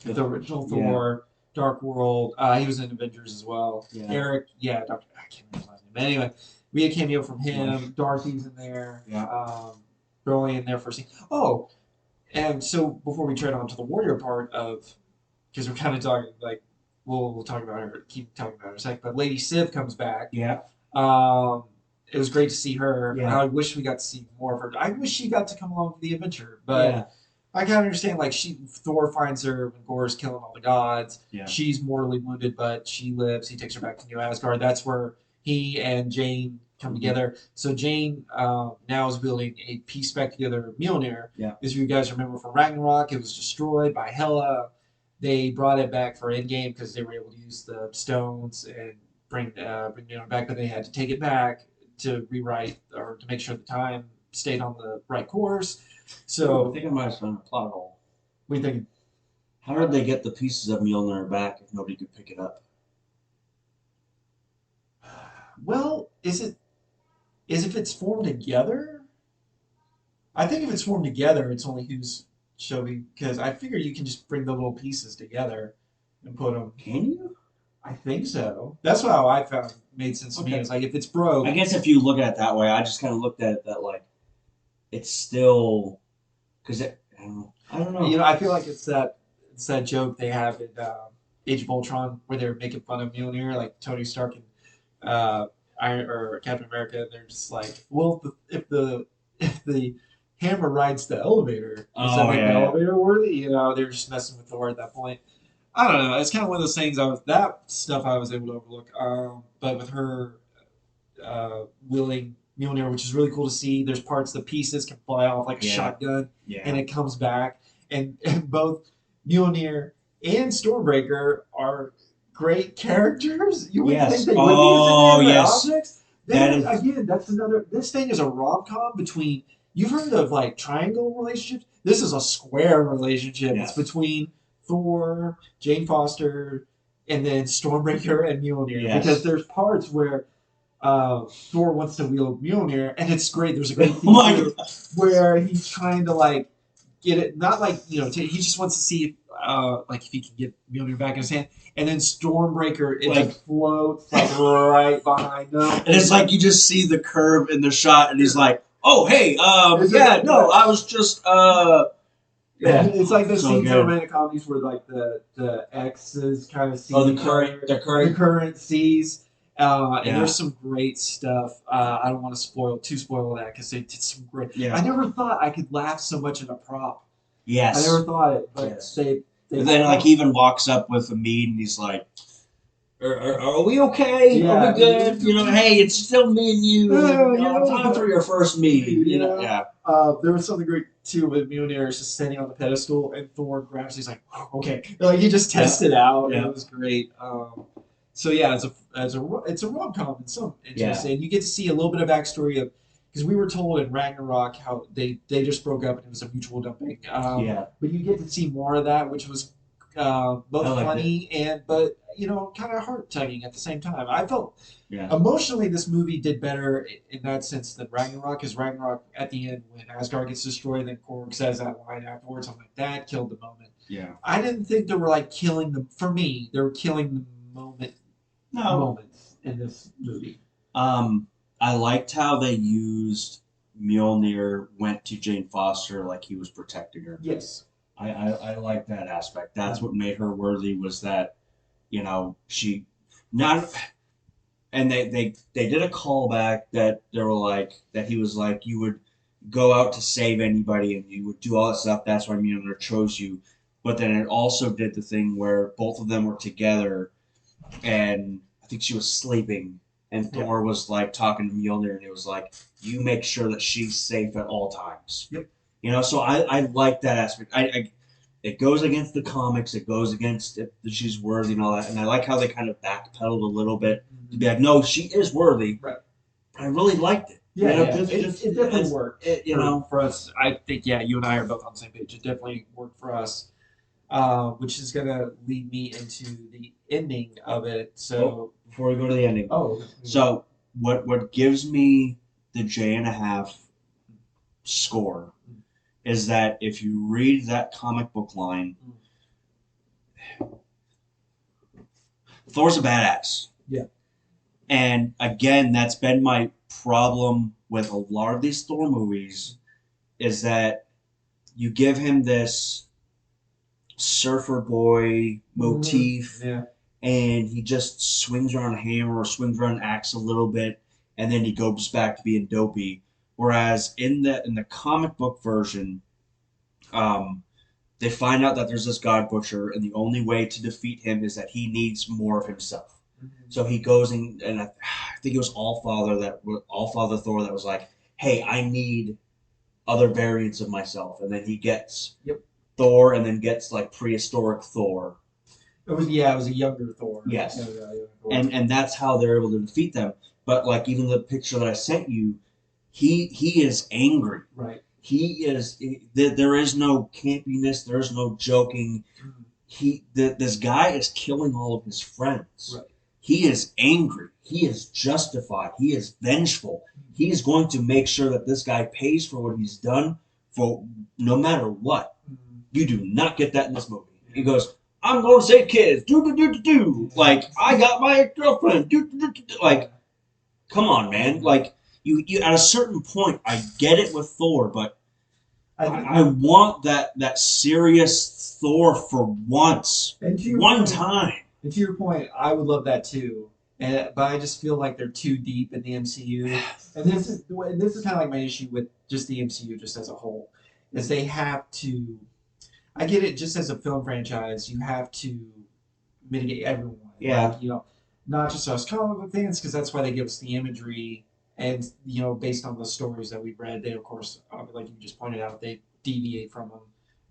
the original Thor, Dark World. He was in Avengers as well. Yeah. Eric, yeah, Doctor. I can't remember his last name. But anyway, we had a cameo from him. Dorothy's in there. Yeah. Broly in there for a scene. Oh, and so before we tread on to the warrior part of, because we're kind of talking like, we'll talk about her, keep talking about her in a sec. But Lady Sif comes back. Yeah. It was great to see her. Yeah. I wish we got to see more of her. I wish she got to come along for the adventure, but. Yeah. I kind of understand. Like Thor finds her when Gorr's killing all the gods. Yeah. She's mortally wounded, but she lives. He takes her back to New Asgard. That's where he and Jane come together. So Jane now is building a piece back together Mjolnir. Yeah. As you guys remember from Ragnarok, it was destroyed by Hela. They brought it back for Endgame because they were able to use the stones and bring Mjolnir back, but they had to take it back to rewrite or to make sure the time stayed on the right course. So I think I might have found a plot hole. What do you think? How did they get the pieces of Mjolnir back if nobody could pick it up? Well, is if it's formed together? I think if it's formed together, it's only who's Shelby because I figure you can just bring the little pieces together and put them. Can you? I think so. That's how I found made sense to me. It's like if it's broke. I guess if you look at it that way, I just kind of looked at it that like it's still because I don't know. I don't know. I feel like it's that joke they have in Age of Ultron where they're making fun of Mjolnir, like Tony Stark and Iron or Captain America, and they're just like, well, if the hammer rides the elevator, does that Oh make the yeah, elevator worthy? You know, they're just messing with Thor at that point. I don't know. It's kind of one of those things. That stuff I was able to overlook. But with her wheeling Mjolnir, which is really cool to see. There's parts the pieces can fly off like a yeah, shotgun, and yeah. it comes back. And both Mjolnir and Stormbreaker are great characters. You would think Yes. they would be as Oh inanimate yes. objects. That Then is. again, that's another. This thing is a rom com between. You've heard of like triangle relationships. This is a square relationship. It's Yes. between Thor, Jane Foster, and then Stormbreaker and Mjolnir. Because Yes. there's parts where Thor wants to wield Mjolnir, and it's great. There's a great Oh scene my too god. where he's trying to like get it, not like he just wants to see like if he can get Mjolnir back in his hand, and then Stormbreaker it Like, just floats like right behind him, and it's like you just see the curve in the shot, and he's like, "Oh hey, it's yeah, just, no, I was just yeah, yeah, it's like those so scenes in good." romantic comedies where like the exes kind of see Oh, the each current, other, the the current, current sees. And yeah, there's some great stuff. I don't want to spoil that because they did some great. I yeah, never thought I could laugh so much in a prop. I never yes, thought it, but yes. they And then pulled like off. he even walks up with a mead, and he's like, are we okay? Are we Yeah, good? You know, hey, it's still me and you. You know, time for your first mead. You know, yeah. yeah, There was something great too with Mjolnir is just standing on the pedestal and Thor grabs. He's like, okay, like he just yeah, tests it out. And yeah, it was great. So yeah, it's a rom com in some interest, yeah, and you get to see a little bit of backstory of because we were told in Ragnarok how they just broke up and it was a mutual dumping. yeah. But you get to see more of that, which was I both liked it. funny and but kind of heart tugging at the same time. I felt Yeah, emotionally this movie did better in that sense than Ragnarok, because Ragnarok at the end when Asgard gets destroyed, then Korg says that line afterwards. I'm like that killed the moment. yeah. I didn't think they were like killing them. For me, they were killing the No, moments in this movie. um, I liked how they used Mjolnir went to Jane Foster like he was protecting her. Yes. I like that aspect. That's what made her worthy was that, she not and they did a callback that they were like that he was like you would go out to save anybody and you would do all that stuff. That's why Mjolnir chose you. But then it also did the thing where both of them were together and I think she was sleeping and Yeah. Thor was like talking to Mjolnir and it was like, you make sure that she's safe at all times. Yep. So I like that aspect. It goes against the comics. It goes against if she's worthy and all that. And I like how they kind of backpedaled a little bit to be like, no, she is worthy. Right. But I really liked it. Yeah, yeah. Just It definitely worked. For us, I think you and I are both on the same page. It definitely worked for us. Which is gonna lead me into the ending of it. So, before we go to the ending, oh, so what gives me the J&a-half score is that if you read that comic book line, Thor's a badass. Yeah. And again, that's been my problem with a lot of these Thor movies is that you give him this surfer boy motif yeah, and he just swings around a hammer or swings around an axe a little bit and then he goes back to being dopey. Whereas in the comic book version, um, they find out that there's this God Butcher, and the only way to defeat him is that he needs more of himself. So he goes and I think it was All Father Thor that was like, "Hey, I need other variants of myself," and then he gets Yep. Thor, and then gets like prehistoric Thor. It was a younger Thor. Yes, Thor. and that's how they're able to defeat them. But like even the picture that I sent you, he is angry. Right. He is. There is no campiness. There is no joking. This guy is killing all of his friends. Right. He is angry. He is justified. He is vengeful. He is going to make sure that this guy pays for what he's done for no matter what. You do not get that in this movie. He goes, "I'm going to save kids. Do do do do do. Like I got my girlfriend. Do do do do." Like, come on, man. Like you at a certain point, I get it with Thor, but I want that serious Thor for once, and to your one point, time. And to your point, I would love that too. but I just feel like they're too deep in the MCU. And this is kind of like my issue with just the MCU just as a whole, is they have to. I get it. Just as a film franchise, you have to mitigate everyone. Yeah. Like not just us comic book fans, because that's why they give us the imagery, and based on the stories that we've read, they of course, like you just pointed out, they deviate from them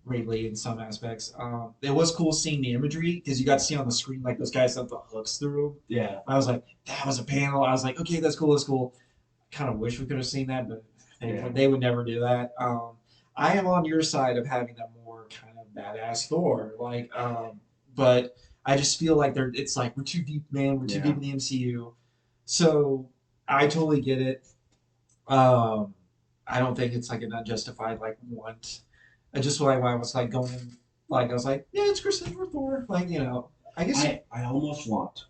greatly in some aspects. It was cool seeing the imagery because you got to see on the screen like those guys have the hooks through. Yeah. I was like, that was a panel. I was like, okay, that's cool, that's cool. Kind of wish we could have seen that, but they would never do that. I am on your side of having a more kind of badass Thor, but I just feel like it's like we're too deep, man. We're too deep in the MCU, so I totally get it. Um, I don't think it's like an unjustified like want. I just like when I was like going, like I was like, yeah, it's Chris Hemsworth Thor, like I guess. I almost want,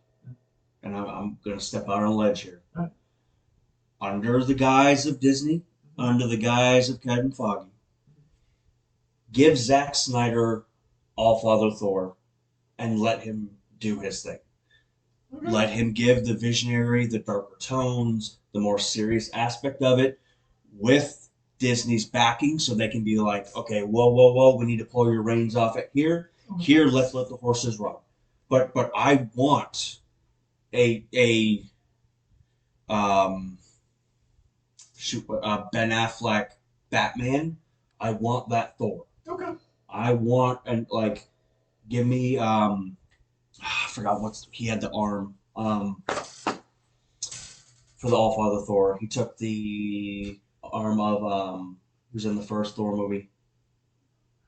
and I'm gonna step out on a ledge here. Right. Under the guise of Disney, under the guise of Kevin Feige, give Zack Snyder All Father Thor, and let him do his thing. Okay. Let him give the visionary, the darker tones, the more serious aspect of it, with Disney's backing, so they can be like, okay, whoa, whoa, whoa, we need to pull your reins off at here. Here, let's let the horses run. But I want a um Ben Affleck Batman. I want that Thor. Okay. I want and like give me I forgot he had the arm for the All Father Thor. He took the arm of who's in the first Thor movie,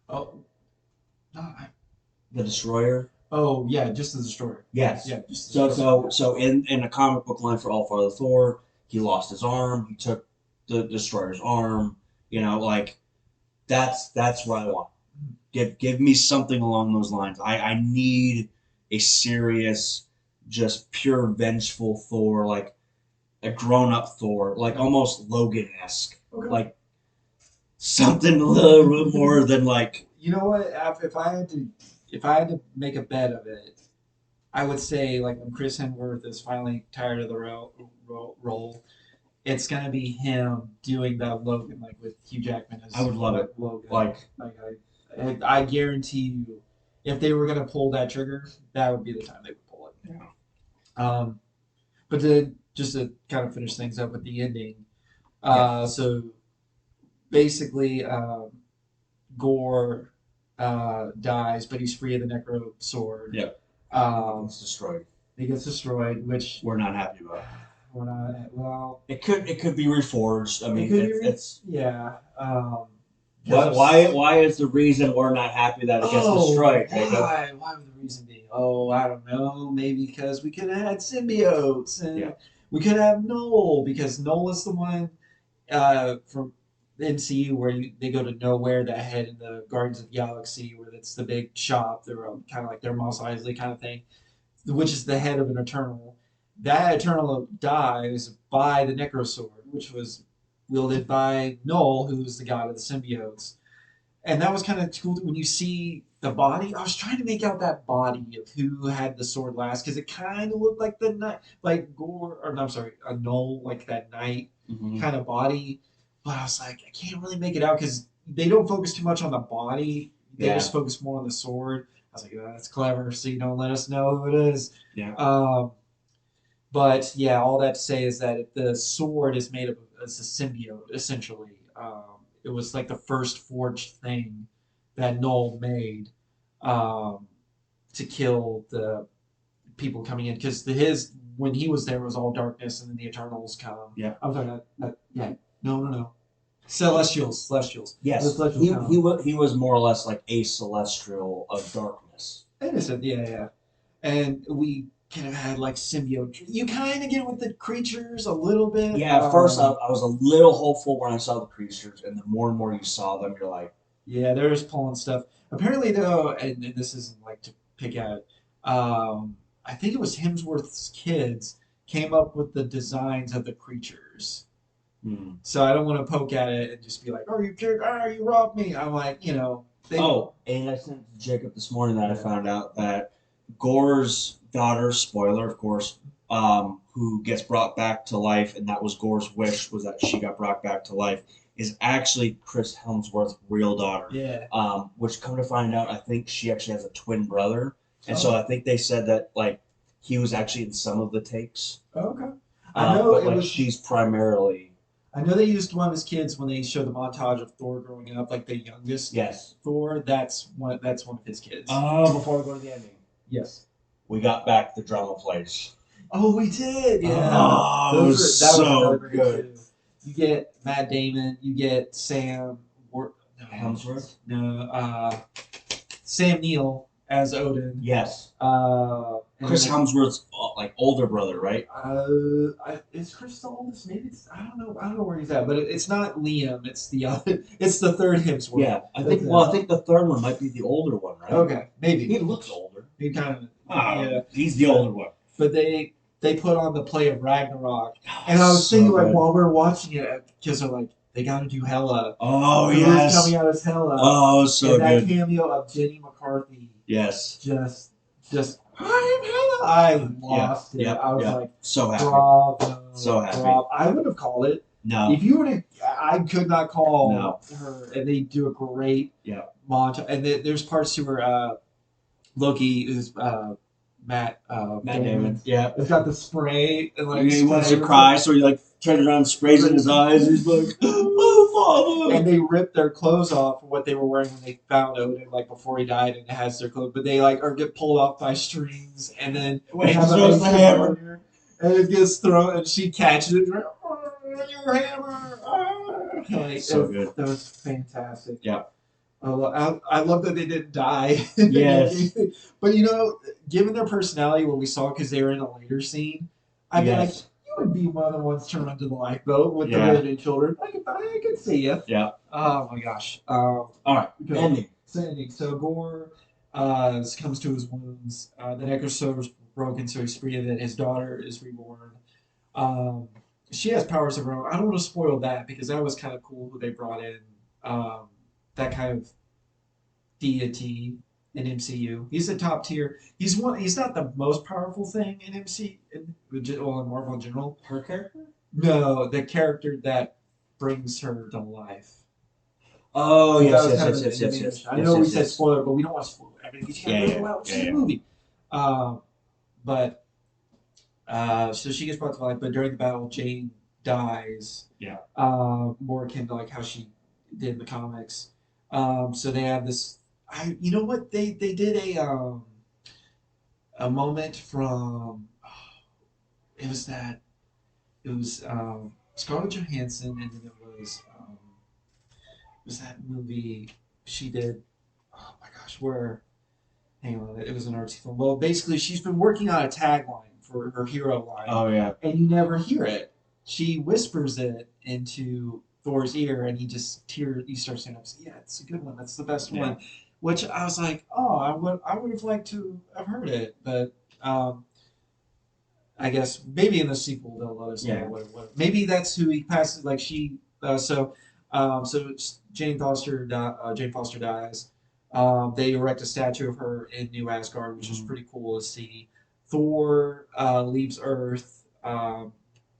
Oh, no, the Destroyer. oh yeah, just the destroyer. Yes. Yeah, just the So destroyer. in a comic book line for All Father Thor, he lost his arm. He took the Destroyer's arm. Like that's what I want. Give me something along those lines. I need a serious, just pure vengeful Thor, like a grown up Thor, like almost Logan esque, Okay. like something a little bit more than like. You know what? If I had to make a bet of it, I would say like when Chris Hemsworth is finally tired of the role, it's gonna be him doing that Logan like with Hugh Jackman as I would love it. Logan. Like I guarantee you, if they were gonna pull that trigger, that would be the time they would pull it. Yeah. Um, but just to kind of finish things up with the ending, so basically, Gore dies, but he's free of the Necro sword. Yep. Um, It's destroyed. he gets destroyed, which We're not happy about. we're not. Well, It could be reforged. I mean, it's yeah. why is the reason we're not happy that it gets destroyed, Jacob? Why would the reason be? Oh, I don't know. Maybe because we could have had symbiotes, and we could have Noel because Noel is the one from the MCU where they go to nowhere that head in the Guardians of the Galaxy, where it's the big shop. They're kind of like their Mos Eisley kind of thing, which is the head of an Eternal. That Eternal dies by the Necro Sword, which was wielded by Noel, who's the god of the symbiotes. And that was kind of cool when you see the body. I was trying to make out that body of who had the sword last because it kind of looked like the knight, like Gore, or no, I'm sorry, a Noel, like that knight kind of body. But I was like, I can't really make it out because they don't focus too much on the body. They just focus more on the sword. I was like, oh, that's clever. So you don't let us know who it is. Yeah. But yeah, all that to say is that the sword is made of as a symbiote, essentially. It was like the first forged thing that Noel made to kill the people coming in because his when he was there was all darkness and then the Eternals come. Yeah. I'm sorry. Yeah. No. Celestials. Yes. He was more or less like a celestial of darkness. Innocent. Yeah. And we kind of had like symbiote. You kind of get it with the creatures a little bit. Yeah, at first I was a little hopeful when I saw the creatures, and the more and more you saw them, you're like, yeah, they're just pulling stuff. Apparently, though, and this isn't like to pick at, I think it was Hemsworth's kids came up with the designs of the creatures. So I don't want to poke at it and just be like, "Oh, you robbed me." I'm like, and I sent to Jacob this morning that I found out that Gore's daughter, spoiler, of course, who gets brought back to life, and that was Gore's wish, was that she got brought back to life, is actually Chris Helmsworth's real daughter. Yeah. Which, come to find out, I think she actually has a twin brother, and so Oh, I think they said that like he was actually in some of the takes, okay. I know but it like was. she's primarily I know they used one of his kids when they showed the montage of Thor growing up, like the youngest yes. Thor. That's one of his kids. Oh, before we go to the ending, Yes. we got back the drama plays. Oh, we did. Yeah. Oh, it Those was are that was so really great good. too. You get Matt Damon. You get Sam. No, Hemsworth? no. Sam Neill as Odin. Yes. And Chris then Hemsworth's like older brother, right? is Chris the oldest? Maybe it's I don't know. I don't know where he's at, but it's not Liam. It's the other. It's the third Hemsworth. Yeah, I That's think. it. Well, I think the third one might be the older one, right? Okay, maybe He looks older. he kind of Oh, yeah. he's the older one. But they put on the play of Ragnarok, Oh, and I was so thinking like good. while we are watching it, because they're like they got to do Hela. Oh Who's yes. coming out as Hela? Oh, so And that good. cameo of Jenny McCarthy, Yes. just I'm Hela. I Yeah. lost it. Yeah. I was Yeah. like, So happy. bravo, So happy. bravo. I would have called it. No. If you were to, I could not call No. her, and they do a great Yeah. montage. And there's parts to where Loki is Matt Damon. Yeah. it's got the spray and like He wants to spray. cry, so he like turns around, and sprays in his eyes. He's like, "Oh, And father!" they ripped their clothes off what they were wearing when they found Odin, like before he died, and it has their clothes, but they like are get pulled off by strings, and then When he have a throws the hammer. warrior, and it gets thrown, and she catches it. Like, oh, your hammer! Oh. Like, So good. That was fantastic. Yeah. I love that they didn't die. Yes. But given their personality, what we saw, because they were in a later scene, I'd be like, Yes. you would be one of the ones turned onto the lifeboat with Yeah. the women and children. I could see you. Yeah. Oh my gosh. All right. Okay. Ending. So Gore comes to his wounds. The necrosaur is broken, so he's free of it. His daughter is reborn. Um, she has powers of her own. I don't want to spoil that because that was kind of cool who they brought in. Um, that kind of deity in MCU. He's a top tier. He's one. He's not the most powerful thing in in Marvel in general. Her character? No, the character that brings her to life. Oh That yes, was yes, kind yes, of yes, yes, yes. I Yes, know we yes, said yes. spoiler, but we don't want to spoil everything. You Yeah, gotta yeah, go out yeah, see the yeah. movie. But so she gets brought to life, but during the battle, Jane dies. Yeah. More akin to like how she did in the comics. So they have this. You know what they did a moment from. It was that it was Scarlett Johansson, and then it was that movie she did. Oh my gosh, where? Hang on, it was an artsy film. Well, basically, she's been working on a tagline for her hero line, Oh yeah. and you never hear it. She whispers it into Thor's ear, and he just he starts saying, "Yeah, it's a good one. That's the best Yeah. one." Which I was like, "Oh, I would have liked to have heard it," but I guess maybe in the sequel they'll let us know Yeah. what. Maybe that's who he passes. Like she, so Jane Foster dies. They erect a statue of her in New Asgard, which is Mhm. pretty cool to see. Thor leaves Earth,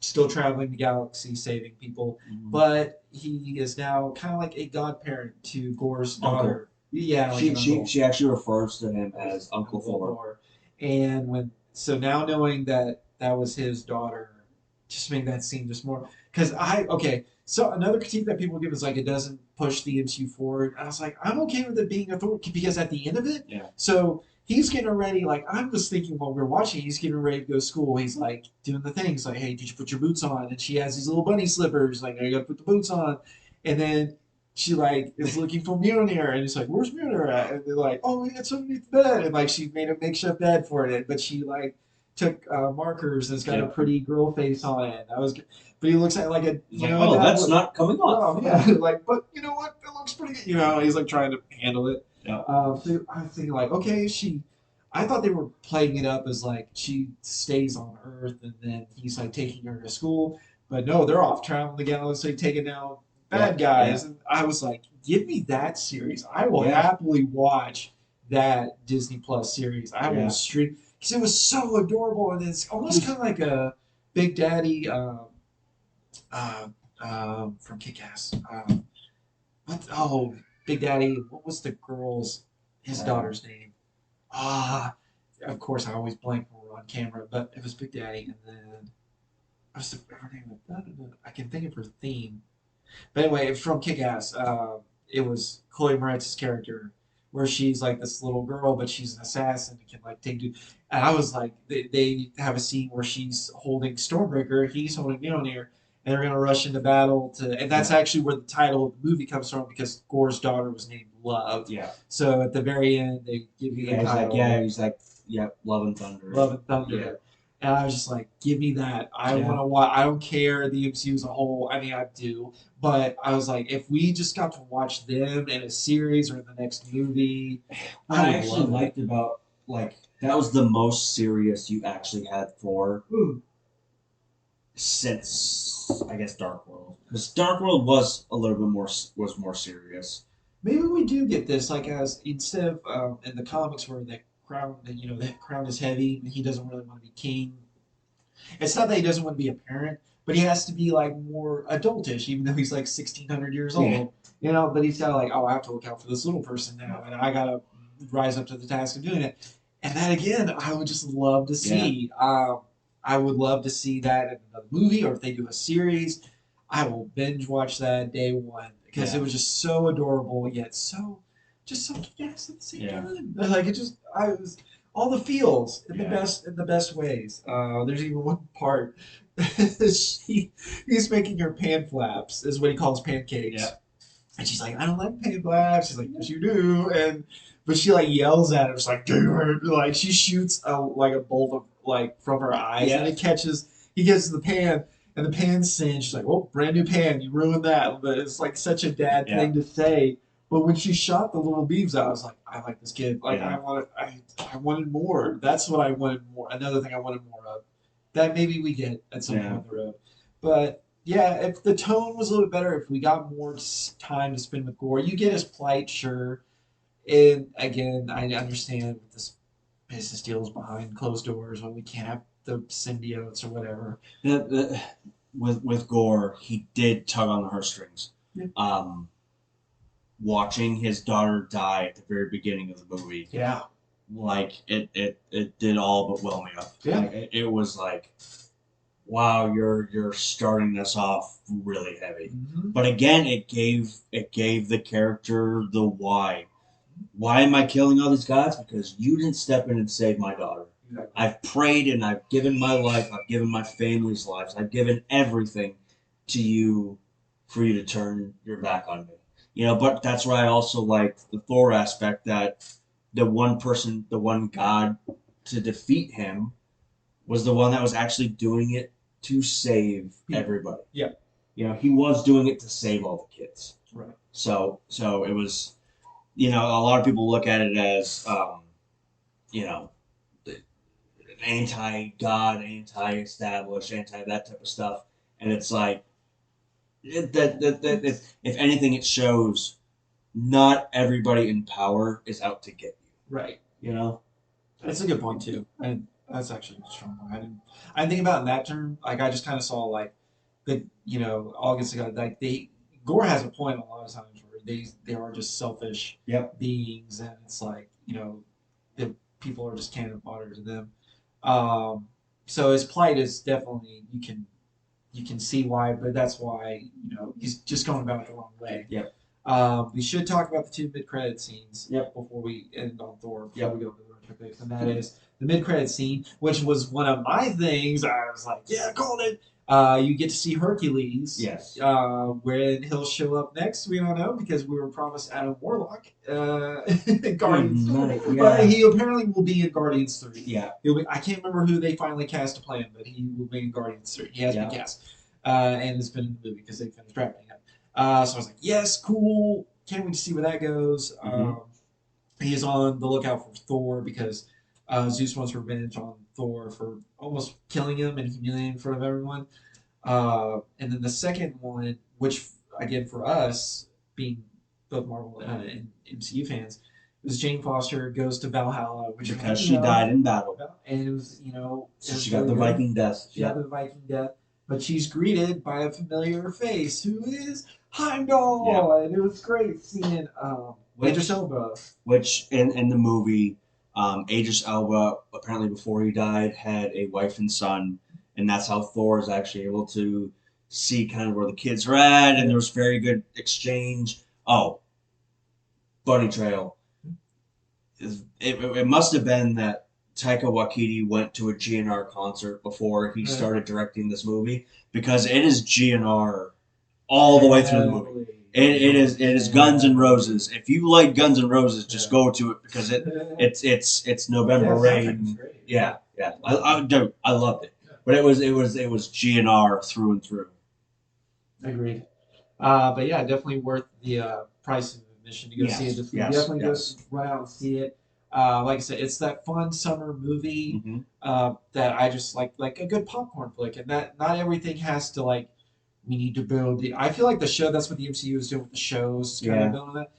still traveling the galaxy, saving people, Mhm. but he is now kind of like a godparent to Gore's Uncle. daughter. Yeah, like She an she uncle. she actually refers to him as Uncle Thor. And now knowing that that was his daughter, just made that scene just more. Because so another critique that people give is like it doesn't push the MCU forward. I was like, I'm okay with it being a Thor because at the end of it, Yeah. so he's getting ready. Like I'm just thinking while we're watching, he's getting ready to go to school. He's like doing the things like, hey, did you put your boots on? And she has these little bunny slippers. Like, you gotta put the boots on. And then she like is looking for Mjolnir, and he's like, "Where's Mjolnir at?" And they're like, "Oh, it's underneath the bed." And like she made a makeshift bed for it, but she like took markers and it's got a Yeah. pretty girl face on it. But he looks at it like a He's like, oh, that's not coming off. Oh yeah, like, but you know what? It looks pretty good. He's like trying to handle it. Yeah. So I was thinking like, okay, I thought they were playing it up as like she stays on Earth and then he's like taking her to school, but no, they're off traveling the galaxy, taking down bad guys. And I was like, give me that series. I will Yeah. happily watch that Disney Plus series. I Yeah. will stream. because it was so adorable, and it's almost kind of like a Big Daddy uh, from Kick-Ass. What? Oh, Big Daddy. What was the girl's his daughter's name? Ah, of course I always blank when we're on camera, but it was Big Daddy, and then I was her name. I can think of her theme. But anyway, from Kick Ass, it was Chloe Moretz's character, where she's like this little girl, but she's an assassin and can like take dude. And I was like, they have a scene where she's holding Stormbreaker, he's holding Mjolnir, and they're gonna rush into battle to. And that's Yeah. actually where the title of the movie comes from because Gore's daughter was named Love. Yeah. So at the very end, they give you the Yeah, title. he's like, yeah, Love and Thunder. Love and Thunder. Yeah. And I was just like, give me that. I Yeah. want to watch. I don't care the MCU as a whole. I mean, I do, but I was like, if we just got to watch them in a series or in the next movie, What I actually liked about like that was the most serious you actually had Thor since I guess Dark World, because Dark World was a little bit more serious. Maybe we do get this like as instead of in the comics where the crown is heavy and he doesn't really want to be king. It's not that he doesn't want to be a parent, but he has to be like more adultish, even though he's like 1,600 years old. Yeah. You know, but he's got to like, oh, I have to look out for this little person now, and I gotta rise up to the task of doing it. And that again, I would just love to see. I would love to see that in another movie, or if they do a series, I will binge watch that day one because it was just so adorable yet so kick-ass at the same time. Like it just, I was all the feels in the best ways. There's even one part he's making her pan flaps is what he calls pancakes. Yeah. And she's like, I don't like pan flaps. She's like, yes, you do. And but she like yells at him. She's like, dude, like she shoots like a bolt of like from her eyes, and it catches. He gets the pan, and the pan's singed. She's like, well, brand new pan. You ruined that. But it's like such a dad thing to say. But when she shot the little beams out, I was like, I like this kid. Like I wanted more. That's what I wanted more. Another thing I wanted more of. That maybe we get at some point in the road. But yeah, if the tone was a little bit better, if we got more time to spend with Gore, you get his plight, sure. And again, I understand this business deals behind closed doors when we can't have the symbiotes or whatever. With Gore, he did tug on the heartstrings. Yeah. Watching his daughter die at the very beginning of the movie. Yeah. Like it did all but well me up. Yeah. Like, it was like, wow, you're starting this off really heavy. Mm-hmm. But again, it gave the character the why. Why am I killing all these guys? Because you didn't step in and save my daughter. Exactly. I've prayed and I've given my life. I've given my family's lives. I've given everything to you for you to turn your back on me. You know, but that's why I also like the Thor aspect, that the one person, the one god to defeat him was the one that was actually doing it to save everybody. Yeah. You know, he was doing it to save all the kids. Right. So it was, you know, a lot of people look at it as, you know, anti-God, anti-established, anti that type of stuff, and it's like if anything, it shows not everybody in power is out to get you. Right. You know, that's a good point too, and that's actually a strong point. I didn't think about it in that term. Like I just kind of saw like the August ago, like Gore has a point a lot of times where they are just selfish beings, and it's like the people are just cannon fodder to them. So his plight is definitely you can see why, but that's why he's just going about it the wrong way. Yep. We should talk about the two mid-credit scenes before we end on Thor. Before we go to the retro picks, and that is the mid-credit scene, which was one of my things. I was like, yeah, called it. You get to see Hercules. Yes. When he'll show up next, we don't know because we were promised Adam Warlock in Guardians. But he apparently will be in Guardians 3. Yeah. I can't remember who they finally cast to play him, but he will be in Guardians 3. He has been cast. And it's been in the movie because they finished wrapping it. So I was like, yes, cool. Can't wait to see where that goes. He is on the lookout for Thor because Zeus wants revenge on Thor for almost killing him and humiliating him in front of everyone. And then the second one, which again for us being both Marvel and MCU fans, was Jane Foster goes to Valhalla, which because you she know, died in battle. and it So was she got really the good. Viking death. She Yeah. had the Viking death, but she's greeted by a familiar face who is Heimdall, Yeah. and it was great seeing Idris Which Elba. which in the movie, Idris Elba apparently before he died had a wife and son, and that's how Thor is actually able to see kind of where the kids are at, and there was very good exchange. Oh, bunny trail. It must have been that Taika Waititi went to a GNR concert before he started directing this movie because it is GNR all the way through the movie. It is Guns N' Roses. If you like Guns N' Roses, just go to it because it's November Rain. Yeah, yeah. Dude, I loved it. But it was GNR through and through. Agreed. But yeah, definitely worth the price of admission to go see it Yes, this week. yes, Definitely go yes. run out and see it. Like I said, it's that fun summer movie Hmm. that I just like a good popcorn flick, and that not everything has to like we need to build the. I feel like the show that's what the MCU is doing with the shows, kind of Yeah. building that.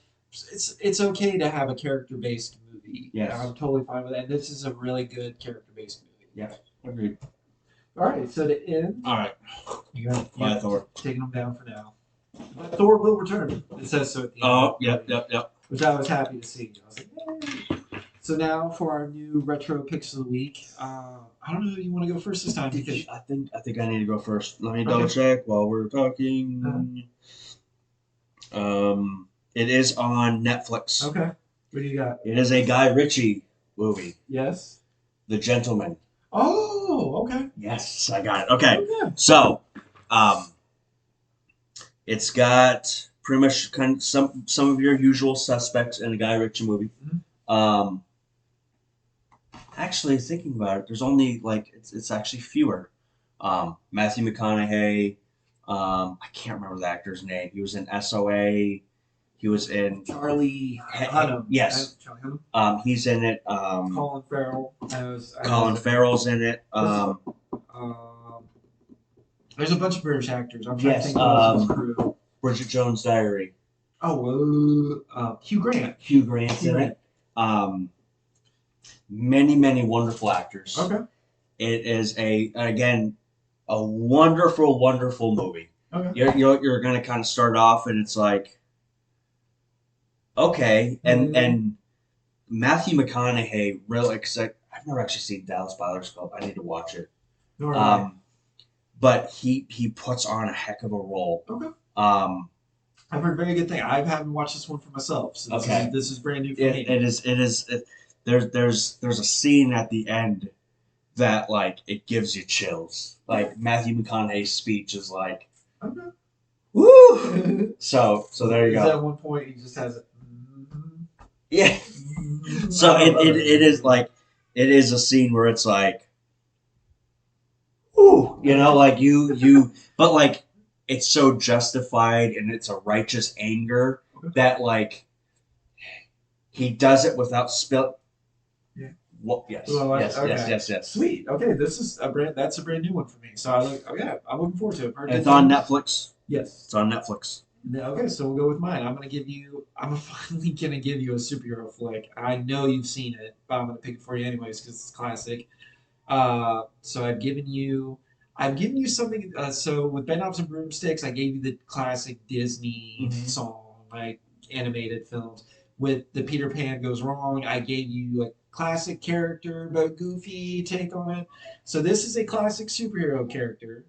It's okay to have a character based movie. I'm Yes. totally fine with that. And this is a really good character based movie. Yeah. Agreed. All right, so to end, All right. you're Bye, Thor. taking them down for now. But Thor will return. It says so at the end. Oh, yep, yep, yep. Which I was happy to see. I was like, yay. So now for our new retro picks of the week. I don't know who you want to go first this time because I think I need to go first. Let me double okay. check while we're talking. It is on Netflix. Okay. What do you got? It is a Guy Ritchie movie, Yes. The Gentleman. Oh, okay. Yes, I got it. Okay, Okay. so um, it's got pretty much kind of some of your usual suspects in a Guy Ritchie movie. Mm-hmm. Um, actually, thinking about it, there's only like it's actually fewer. Matthew McConaughey. I can't remember the actor's name. He was in SOA. He was in Charlie Hunnam. Yes. Charlie Hunnam. He's in it. Colin Farrell. Colin Farrell's in it. Um, there's a bunch of British actors. I'm trying to Yes. think of his crew. Bridget Jones' Diary. Oh, Hugh Grant. Hugh Grant's in it. Many, many wonderful actors. Okay. It is again a wonderful, wonderful movie. Okay. You're gonna kind of start off and it's like, okay, and Matthew McConaughey really, cause I've never actually seen Dallas Buyers Club. I need to watch it. Nor have I. But he puts on a heck of a role. Okay. Um, I've heard very good thing. I haven't watched this one for myself, so this is brand new for me. it is. There's a scene at the end that like it gives you chills. Like Matthew McConaughey's speech is like, Okay. woo. So there you Is go. at one point he just has it. Yeah. So it is like it is a scene where it's like, ooh, like but like it's so justified and it's a righteous anger that like he does it without spill. Yeah. Well, yes, Well, yes, okay. yes. Sweet. Okay, that's a brand new one for me. So I'm looking forward to it. And it's on Netflix. Yes. It's on Netflix. Okay, so we'll go with mine. I'm finally gonna give you a superhero flick. I know you've seen it, but I'm gonna pick it for you anyways because it's classic. So I've given you something. So with Bed Knobs and Broomsticks, I gave you the classic Disney song, like animated films. With the Peter Pan Goes Wrong, I gave you a classic character but goofy take on it. So this is a classic superhero character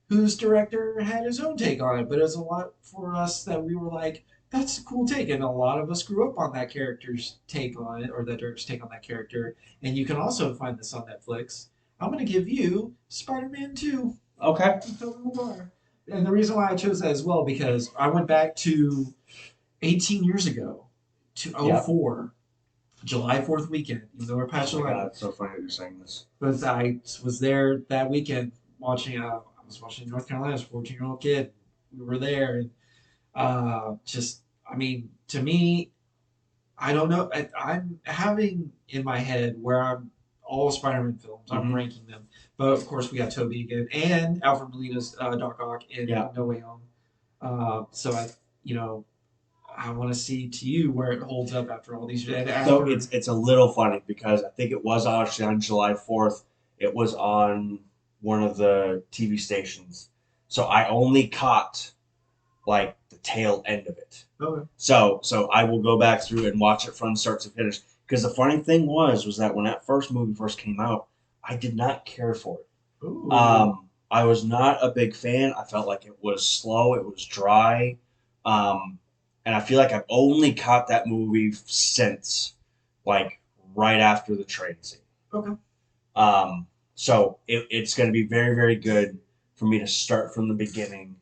whose director had his own take on it, but it was a lot for us that we were like, that's a cool take. And a lot of us grew up on that character's take on it, or the director's take on that character. And you can also find this on Netflix. I'm going to give you Spider Man 2. Okay. And the reason why I chose that as well, because I went back to 18 years ago, to '04. July 4th weekend, even though we're past July. God, it's so funny that you're saying this. But I was there that weekend watching. I was watching North Carolina as a 14-year-old kid. We were there, and I mean, to me, I don't know. I'm having in my head where I'm all Spider-Man films. I'm ranking them, but of course we got Toby again and Alfred Molina's Doc Ock in No Way Home. So I, you know, I want to see to you where it holds up after all these years. And So after, it's a little funny because I think it was actually on July 4th. It was on one of the TV stations. So I only caught like the tail end of it. okay. So I will go back through and watch it from start to finish. Because the funny thing was that when that first movie first came out, I did not care for it. Ooh. I was not a big fan. I felt like it was slow, it was dry, um, and I feel like I've only caught that movie since, like right after the train scene. Okay. So it's going to be very, very good for me to start from the beginning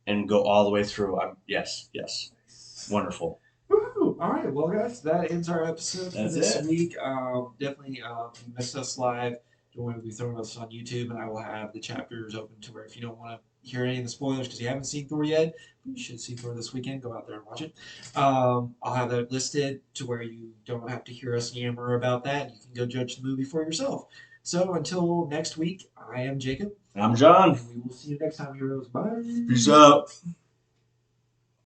and go all the way through. Yes, yes, wonderful. Woo! All right, well, guys, that ends our episode for That's this it. week. Definitely, if you missed us live, we'll be throwing us on YouTube, and I will have the chapters open to where if you don't want to hear any of the spoilers because you haven't seen Thor yet, you should see Thor this weekend. Go out there and watch it. I'll have that listed to where you don't have to hear us yammer about that. You can go judge the movie for yourself. So until next week, I am Jacob, I'm John. and we will see you next time, heroes. Bye. Peace out.